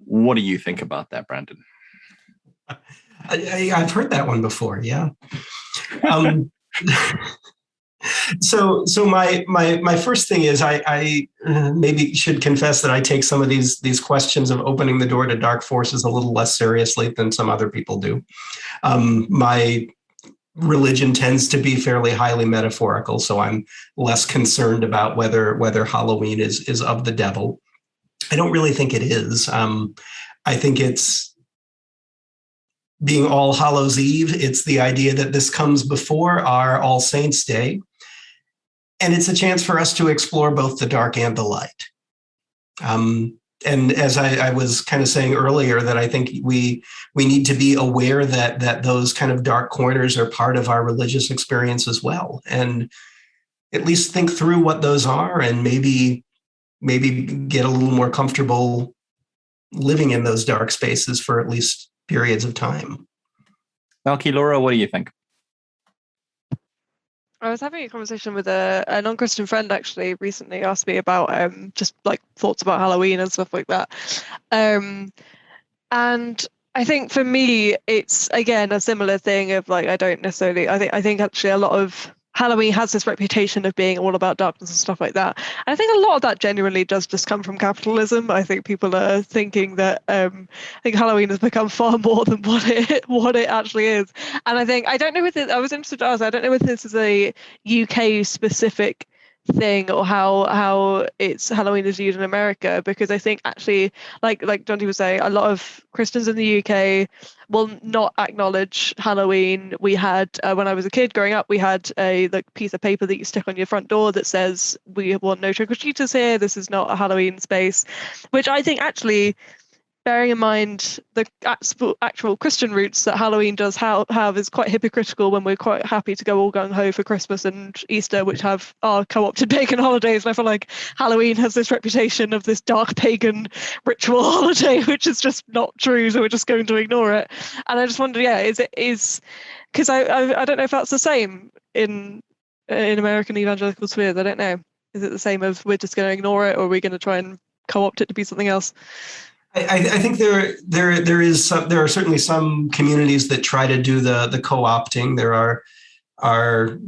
A: What do you think about that, Brandon?
D: I've heard that one before. Yeah. So my first thing is I maybe should confess that I take some of these questions of opening the door to dark forces a little less seriously than some other people do. My religion tends to be fairly highly metaphorical, so I'm less concerned about whether Halloween is of the devil. I don't really think it is. I think it's being All Hallows Eve. It's the idea that this comes before our All Saints Day. And it's a chance for us to explore both the dark and the light. And as I was kind of saying earlier, that I think we need to be aware that those kind of dark corners are part of our religious experience as well. And at least think through what those are and maybe get a little more comfortable living in those dark spaces for at least periods of time.
A: Malky, Laura, what do you think?
B: I was having a conversation with a non-Christian friend actually recently. Asked me about just like thoughts about Halloween and stuff like that. And I think for me, it's again a similar thing of like I think actually a lot of Halloween has this reputation of being all about darkness and stuff like that. And I think a lot of that genuinely does just come from capitalism. I think people are thinking that I think Halloween has become far more than what it actually is. And I don't know if I was interested to ask, I don't know if this is a UK specific thing or how it's Halloween is viewed in America, because I think actually like Jonty was saying, a lot of Christians in the UK will not acknowledge Halloween. We had when I was a kid growing up, we had a piece of paper that you stick on your front door that says we want no trick-or-treaters here, this is not a Halloween space, which I think actually, bearing in mind the actual Christian roots that Halloween does have is quite hypocritical when we're quite happy to go all gung-ho for Christmas and Easter, which have our co-opted pagan holidays. And I feel like Halloween has this reputation of this dark pagan ritual holiday, which is just not true, so we're just going to ignore it. And I just wondered, is because I don't know if that's the same in American evangelical spheres. I don't know. Is it the same of we're just going to ignore it, or are we going to try and co-opt it to be something else?
D: I think there are certainly some communities that try to do the co-opting. There are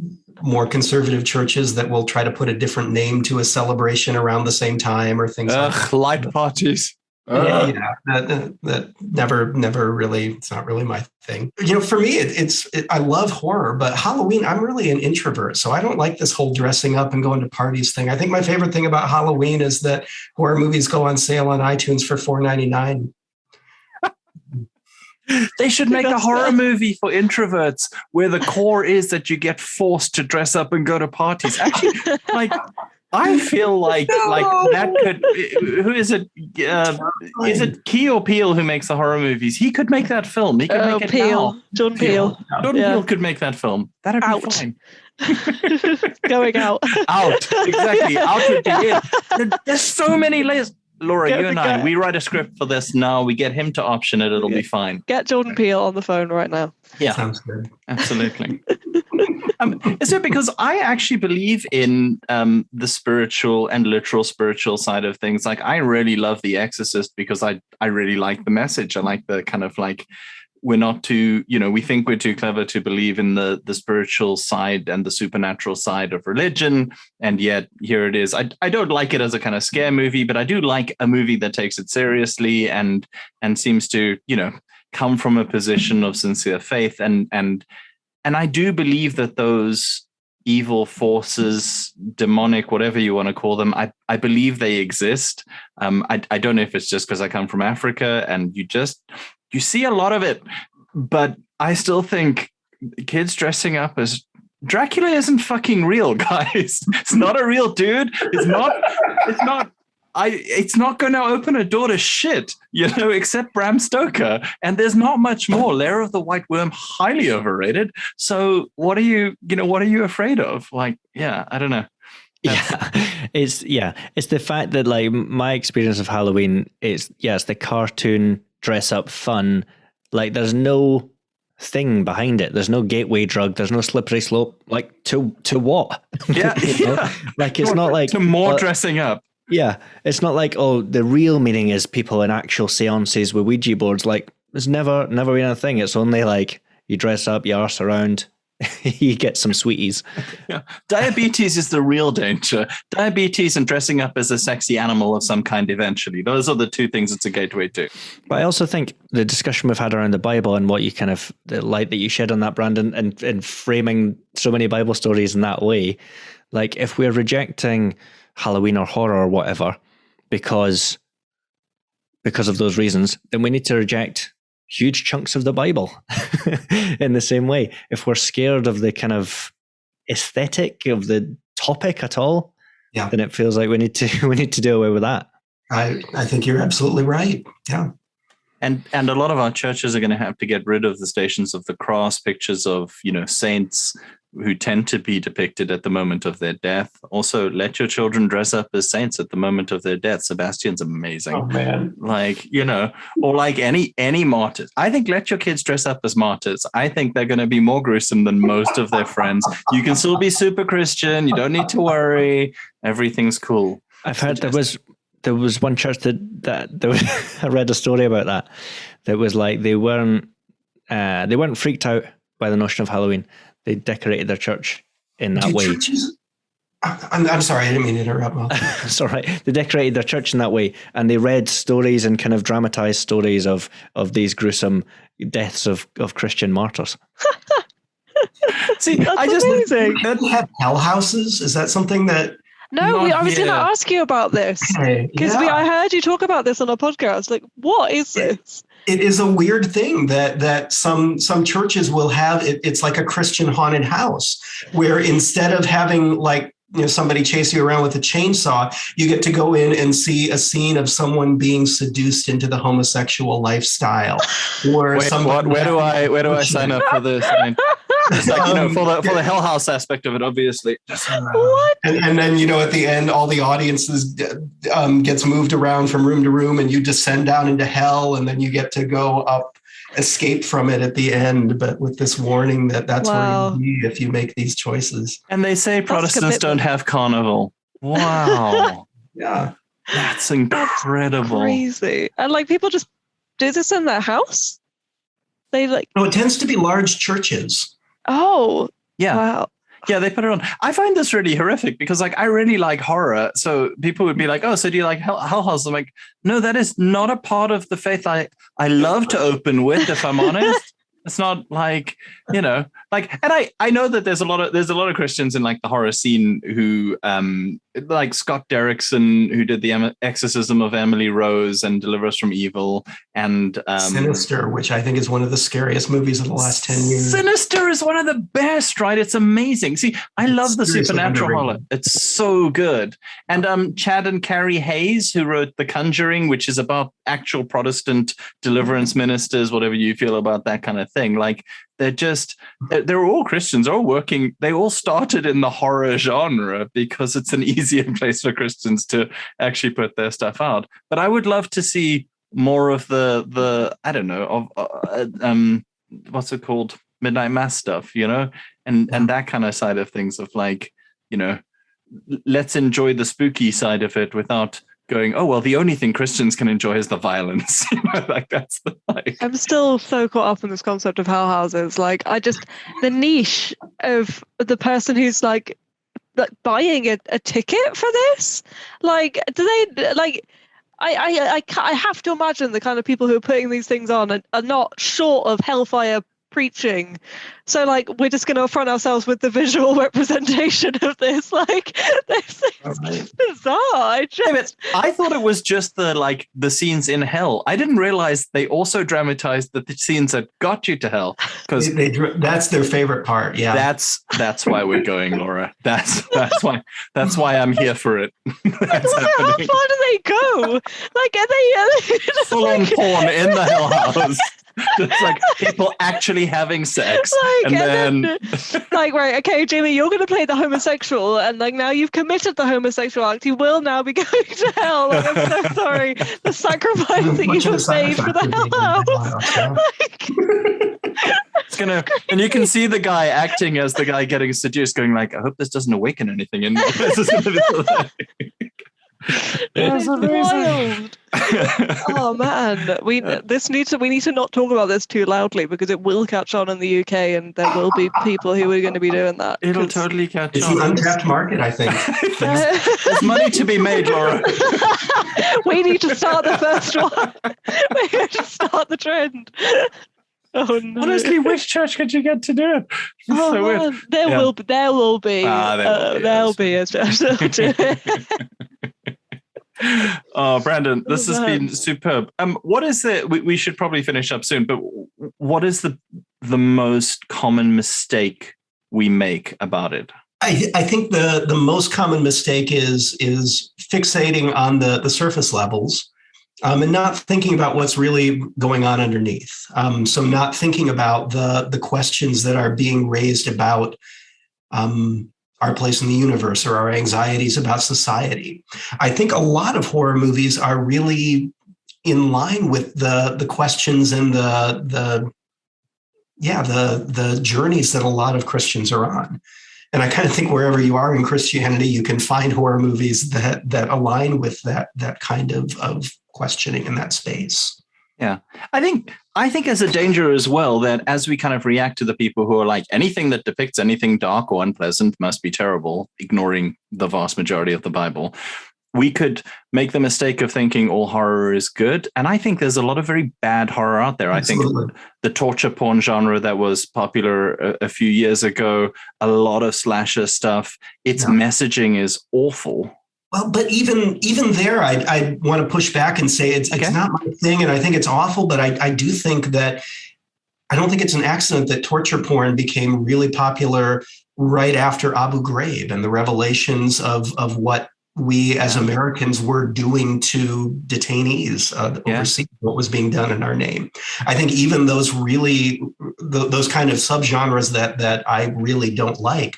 D: more conservative churches that will try to put a different name to a celebration around the same time or things like that.
A: Light parties.
D: Yeah, that never really, it's not really my thing. For me, I love horror, but Halloween, I'm really an introvert. So I don't like this whole dressing up and going to parties thing. I think my favorite thing about Halloween is that horror movies go on sale on iTunes for $4.99.
A: They should make a horror movie for introverts where the core is that you get forced to dress up and go to parties. Actually, I feel like that could. Who is it? Is it Key or Peele who makes the horror movies? He could make that film. He could make it
B: Peele.
A: now.
B: Jordan Peele.
A: Jordan Peele could make that film. That'd be fine.
B: Going out.
A: Out. Exactly. Out would be it. There's so many layers. Laura, you and I, we write a script for this now. We get him to option it. It'll be fine.
B: Get Jordan Peele on the phone right now.
A: Yeah.
D: Sounds good.
A: Absolutely. Is it because I actually believe in the spiritual and literal spiritual side of things? Like, I really love The Exorcist because I really like the message. I like the kind of like, we're not too, we think we're too clever to believe in the spiritual side and the supernatural side of religion. And yet here it is. I don't like it as a kind of scare movie, but I do like a movie that takes it seriously and seems to, come from a position of sincere faith. And I do believe that those evil forces, demonic, whatever you want to call them, I believe they exist. I don't know if it's just because I come from Africa and you see a lot of it, but I still think kids dressing up as Dracula isn't fucking real, guys. It's not a real dude. It's not going to open a door to shit, except Bram Stoker. And there's not much more. Lair of the White Worm, highly overrated. So what are you afraid of? Like, yeah, I don't know.
C: It's the fact that, like, my experience of Halloween is, it's the cartoon dress up fun. Like, there's no thing behind it. There's no gateway drug. There's no slippery slope. Like, to what?
A: Yeah,
C: like, it's not like
A: to more dressing up.
C: Yeah, it's not like, oh, the real meaning is people in actual seances with Ouija boards. Like, it's never been a thing. It's only like you dress up, you arse around, you get some sweeties.
A: Yeah. Diabetes is the real danger. Diabetes and dressing up as a sexy animal of some kind eventually. Those are the two things it's a gateway to.
C: But I also think the discussion we've had around the Bible and what you kind of, the light that you shed on that, Brandon, and framing so many Bible stories in that way, like, if we're rejecting Halloween or horror or whatever because of those reasons, then we need to reject huge chunks of the Bible in the same way. If we're scared of the kind of aesthetic of the topic at all, then it feels like we need to do away with that.
D: I think you're absolutely right. Yeah.
A: And a lot of our churches are going to have to get rid of the Stations of the Cross, pictures of, saints who tend to be depicted at the moment of their death. Also, let your children dress up as saints at the moment of their death. Sebastian's amazing.
D: Oh, man.
A: Like, or like any martyrs. I think let your kids dress up as martyrs. I think they're going to be more gruesome than most of their friends. You can still be super Christian. You don't need to worry. Everything's cool.
C: I've heard there was one church that I read a story about that was like they weren't freaked out by the notion of Halloween. They decorated their church in that way.
D: Churches? I'm sorry, I didn't mean to interrupt.
C: It's all right. They decorated their church in that way, and they read stories and kind of dramatized stories of these gruesome deaths of Christian martyrs.
A: See,
B: That's amazing.
D: Don't have hell houses? Is that something that?
B: No, I was going to ask you about this because I heard you talk about this on a podcast. Like, what is this?
D: It is a weird thing that some churches will have. It's like a Christian haunted house where instead of having like somebody chase you around with a chainsaw, you get to go in and see a scene of someone being seduced into the homosexual lifestyle. Or
A: where do I sign up for this? It's like, for the Hell House aspect of it, obviously.
B: What?
D: And then, at the end, all the audiences gets moved around from room to room and you descend down into hell and then you get to go up, escape from it at the end, but with this warning that's where you'll be if you make these choices.
A: And they say Protestants don't have carnival. Wow.
D: Yeah.
A: That's incredible.
B: That's crazy. And like people just do this in their house? They like...
D: No, it tends to be large churches.
B: Oh,
A: yeah.
B: Wow.
A: Yeah, they put it on. I find this really horrific because I really like horror. So people would be like, oh, so do you like Hell House? I'm like, no, that is not a part of the faith I love to open with, if I'm honest. It's not like, and I know that there's a lot of Christians in like the horror scene who like Scott Derrickson, who did the exorcism of Emily Rose and Deliver Us from Evil, and
D: Sinister, which I think is one of the scariest movies of the last 10 years.
A: Sinister is one of the best, right? It's amazing. See, I love the supernatural horror. It's so good. And Chad and Carrie Hayes, who wrote The Conjuring, which is about actual Protestant deliverance ministers, whatever you feel about that kind of thing. Like they're all Christians, all working. They all started in the horror genre because it's an easier place for Christians to actually put their stuff out. But I would love to see more of the I don't know, of what's it called? Midnight Mass stuff, and that kind of side of things of like, let's enjoy the spooky side of it without going, oh, well, the only thing Christians can enjoy is the violence. Like that's I'm
B: still so caught up in this concept of hell houses. Like the niche of the person who's like buying a ticket for this. Like, do they like? I have to imagine the kind of people who are putting these things on are not short of hellfire preaching. So like we're just going to affront ourselves with the visual representation of this. Like this is bizarre.
A: I thought it was just the scenes in hell. I didn't realize they also dramatized the scenes that got you to hell, because
D: that's their favorite part. Yeah,
A: that's why we're going, Laura. That's why I'm here for it.
B: How far do they go? Like are they
A: full on porn in the hell house? Just like people actually having sex,
B: like,
A: and then
B: like, right, okay, Jamie, you're going to play the homosexual, and like now you've committed the homosexual act. You will now be going to hell. Like, I'm so sorry. The sacrifice that you have made for the hell house.
A: It's gonna, and you can see the guy acting as the guy getting seduced, going like, "I hope this doesn't awaken anything in me."
B: It's wild. Oh man, we need to not talk about this too loudly, because it will catch on in the UK, and there will be people who are going to be doing that.
A: It'll totally catch on.
D: It's an untapped market, I think.
A: There's money to be made, Laura.
B: We need to start the first one. We need to start the trend. Oh no!
A: Honestly, which church could you get to do it?
B: Oh,
A: So weird.
B: there will be there'll be a church that will do it.
A: Oh, Brandon, this has been superb. What is it? We should probably finish up soon, but what is the most common mistake we make about it?
D: I think the most common mistake is fixating on the surface levels, and not thinking about what's really going on underneath. So not thinking about the questions that are being raised about our place in the universe or our anxieties about society. I think a lot of horror movies are really in line with the questions and the journeys that a lot of Christians are on. And I kind of think wherever you are in Christianity, you can find horror movies that align with that kind of questioning in that space.
A: Yeah, I think there's a danger as well that as we kind of react to the people who are like, anything that depicts anything dark or unpleasant must be terrible, ignoring the vast majority of the Bible, we could make the mistake of thinking all horror is good. And I think there's a lot of very bad horror out there. Absolutely. I think the torture porn genre that was popular a few years ago, a lot of slasher stuff, its messaging is awful.
D: Well, but even there, I want to push back and say it's not my thing, and I think it's awful. But I do think that I don't think it's an accident that torture porn became really popular right after Abu Ghraib and the revelations of what we as Americans were doing to detainees overseas, what was being done in our name. I think even those those kind of subgenres that I really don't like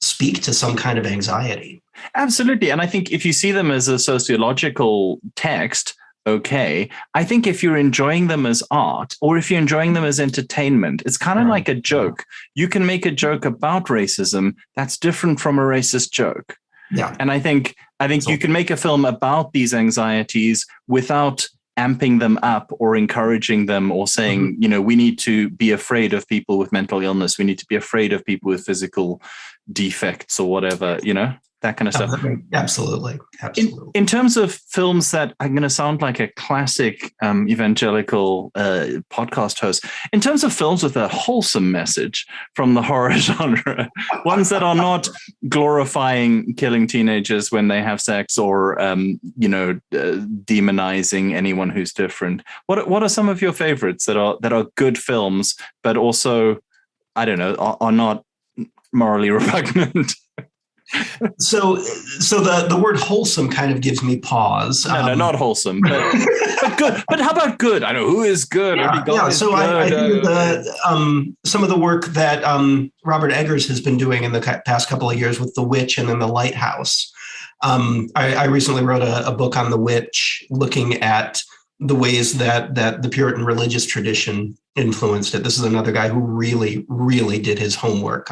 D: speak to some kind of anxiety.
A: Absolutely. And I think if you see them as a sociological text, okay. I think if you're enjoying them as art or if you're enjoying them as entertainment, it's kind of like a joke. You can make a joke about racism that's different from a racist joke.
D: Yeah.
A: And I think you can make a film about these anxieties without amping them up or encouraging them or saying, we need to be afraid of people with mental illness. We need to be afraid of people with physical defects or whatever, that kind of stuff.
D: Absolutely.
A: In terms of films that are going to sound like a classic evangelical podcast host, in terms of films with a wholesome message from the horror genre, ones that are not glorifying killing teenagers when they have sex or, demonizing anyone who's different. What are some of your favorites that are good films, but also, I don't know, are not morally repugnant?
D: So the word wholesome kind of gives me pause.
A: No, not wholesome, but good. But how about good? I know who is good.
D: So I think some of the work that Robert Eggers has been doing in the past couple of years with The Witch and then The Lighthouse. I recently wrote a book on The Witch, looking at the ways that the Puritan religious tradition influenced it. This is another guy who really, really did his homework.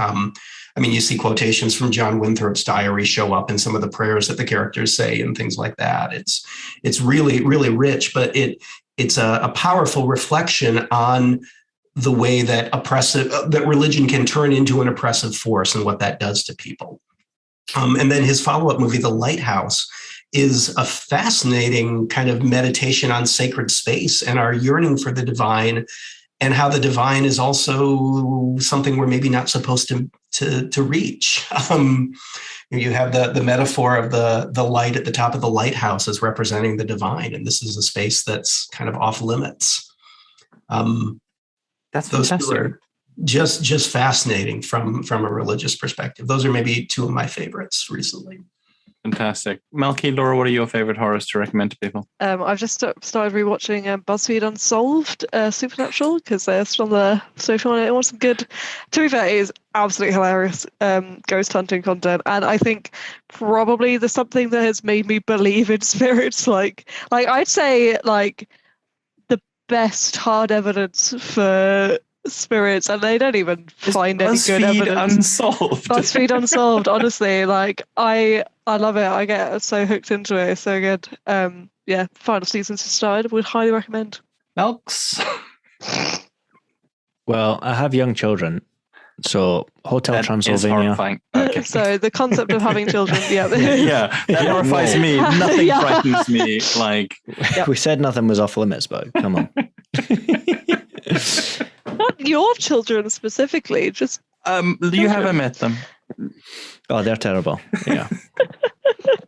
D: You see quotations from John Winthrop's diary show up in some of the prayers that the characters say and things like that. It's really, really rich, but it's a powerful reflection on the way that that religion can turn into an oppressive force and what that does to people. And then his follow-up movie, The Lighthouse, is a fascinating kind of meditation on sacred space and our yearning for the divine and how the divine is also something we're maybe not supposed to reach. You have the metaphor of the light at the top of the lighthouse as representing the divine, and this is a space that's kind of off limits.
A: That's
D: those
A: fantastic.
D: are just fascinating from a religious perspective. Those are maybe two of my favorites recently.
A: Fantastic. Malky, Laura, what are your favorite horrors to recommend to people?
B: I've just started rewatching BuzzFeed Unsolved Supernatural because they're still there. So if you want some good, to be fair, it is absolutely hilarious ghost hunting content, and I think probably there's something that has made me believe in spirits. Like I'd say like the best hard evidence for spirits, and they don't even find any good evidence.
A: Unsolved.
B: BuzzFeed Unsolved, honestly, like I love it. I get so hooked into it. It's so good. Yeah, final season's just started. Would highly recommend.
A: Melks.
C: Well, I have young children, so Hotel
A: That is
C: Transylvania.
A: horrifying. Okay.
B: So the concept of having children, yeah.
A: Yeah, that horrifies me. Nothing
B: Yeah.
A: frightens me. Like,
C: We said nothing was off limits, but come on.
B: Not your children specifically, just
A: you haven't met them.
C: Oh, they're terrible. Yeah.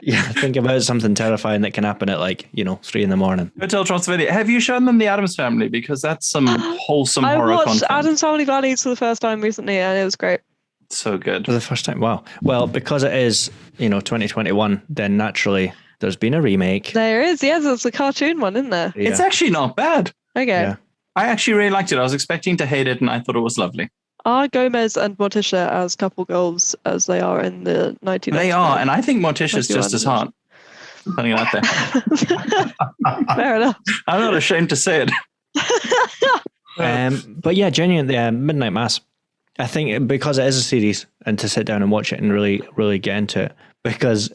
C: Yeah, think about something terrifying that can happen at 3 a.m.
A: Hotel Transylvania. Have you shown them the Addams Family? Because that's some wholesome
B: I
A: horror
B: watched
A: content.
B: Addams Family Values for the first time recently, and it was great.
A: So good.
C: For the first time. Wow. Well, because it is, 2021, then naturally there's been a remake.
B: There is, yes, there's a cartoon one, isn't there?
C: Yeah.
A: It's actually not bad.
B: Okay.
C: Yeah.
A: I actually really liked it. I was expecting to hate it, and I thought it was lovely.
B: Are Gomez and Morticia as couple goals as they are in the 1990s?
A: They are, and I think Morticia's
B: Like
A: just as hot. Putting it out there.
B: Fair enough.
A: I'm not ashamed to say it.
C: But yeah, genuinely, Midnight Mass. I think because it is a series, and to sit down and watch it and really, really get into it. Because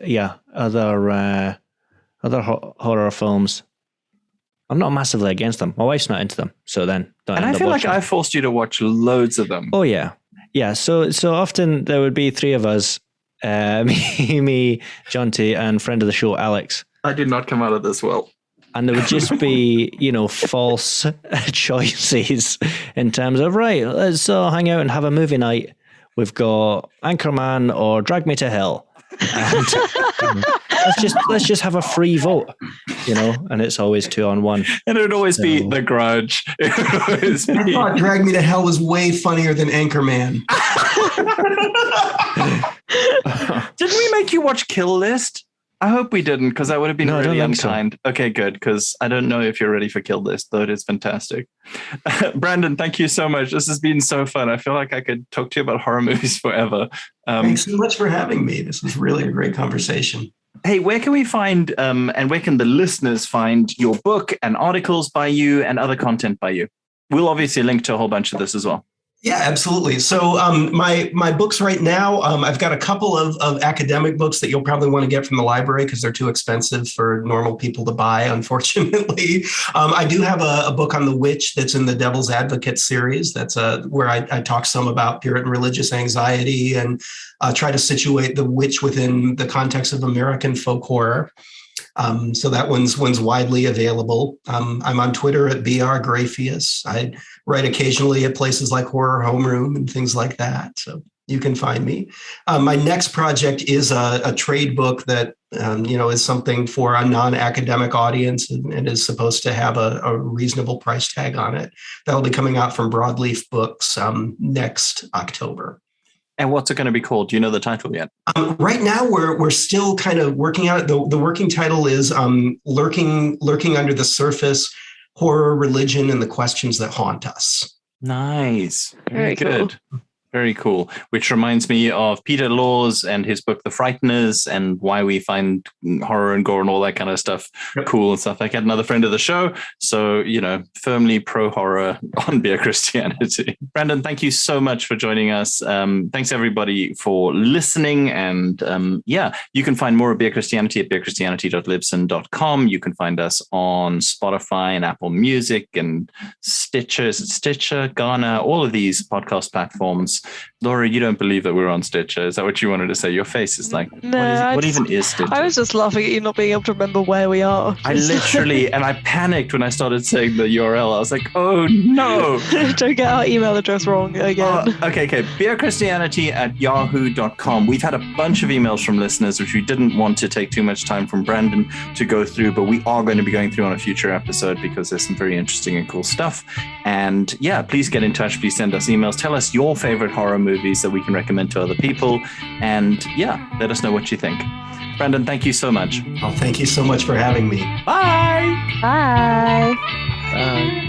C: other horror films, I'm not massively against them. My wife's not into them, so then don't.
A: And I feel like I forced you to watch loads of them.
C: Oh yeah. So often there would be three of us, me, Jonty, and friend of the show, Alex.
A: I did not come out of this well.
C: And there would just be, false choices in terms of, right, let's hang out and have a movie night. We've got Anchorman or Drag Me to Hell. And let's just have a free vote, and it's always 2-on-1.
A: And it would always be The Grudge. It would always be...
D: I thought Drag Me to Hell was way funnier than Anchorman.
A: Didn't we make you watch Kill List? I hope we didn't, because that would have been
C: No, I
A: really
C: don't think so.
A: unkind. Okay, good, because I don't know if you're ready for Kill List, though it is fantastic. Brandon, thank you so much. This has been so fun. I feel like I could talk to you about horror movies forever.
D: Thanks so much for having me. This was really a great conversation.
A: Hey, where can we find, and where can the listeners find your book and articles by you and other content by you? We'll obviously link to a whole bunch of this as well.
D: Yeah, absolutely. So my books right now, I've got a couple of academic books that you'll probably want to get from the library because they're too expensive for normal people to buy, unfortunately. I do have a book on the witch that's in the Devil's Advocate series. That's where I talk some about Puritan religious anxiety and try to situate the witch within the context of American folk horror. So that one's widely available. I'm on Twitter at BR Grafius. I write occasionally at places like Horror Homeroom and things like that. So you can find me. My next project is a trade book that, is something for a non-academic audience and is supposed to have a reasonable price tag on it. That'll be coming out from Broadleaf Books next October.
A: And what's it going to be called? Do you know the title yet?
D: Right now, we're still kind of working on it. The working title is Lurking Under the Surface, Horror, Religion, and the Questions That Haunt Us.
A: Nice. Very
B: Very
A: good. Very cool. Which reminds me of Peter Laws and his book, The Frighteners, and why we find horror and gore and all that kind of stuff cool and stuff like that. Another friend of the show. So, firmly pro-horror on Beer Christianity. Brandon, thank you so much for joining us. Thanks, everybody, for listening. And you can find more of Beer Christianity at beerchristianity.libsyn.com. You can find us on Spotify and Apple Music and Stitcher, Ghana, all of these podcast platforms. Laura, you don't believe that we're on Stitcher. Is that what you wanted to say? Your face is like,
B: No,
A: what even is Stitcher?
B: I was just laughing at you not being able to remember where we are.
A: I literally, and I panicked when I started saying the URL. I was like, oh no.
B: Don't get our email address wrong again.
A: Okay. beerchristianity@yahoo.com. We've had a bunch of emails from listeners, which we didn't want to take too much time from Brandon to go through, but we are going to be going through on a future episode because there's some very interesting and cool stuff. And yeah, please get in touch. Please send us emails. Tell us your favorite horror movies that we can recommend to other people. And yeah, let us know what you think. Brandon, thank you so much.
D: Oh, thank you so much for having me.
A: Bye.
B: Bye.
C: Bye.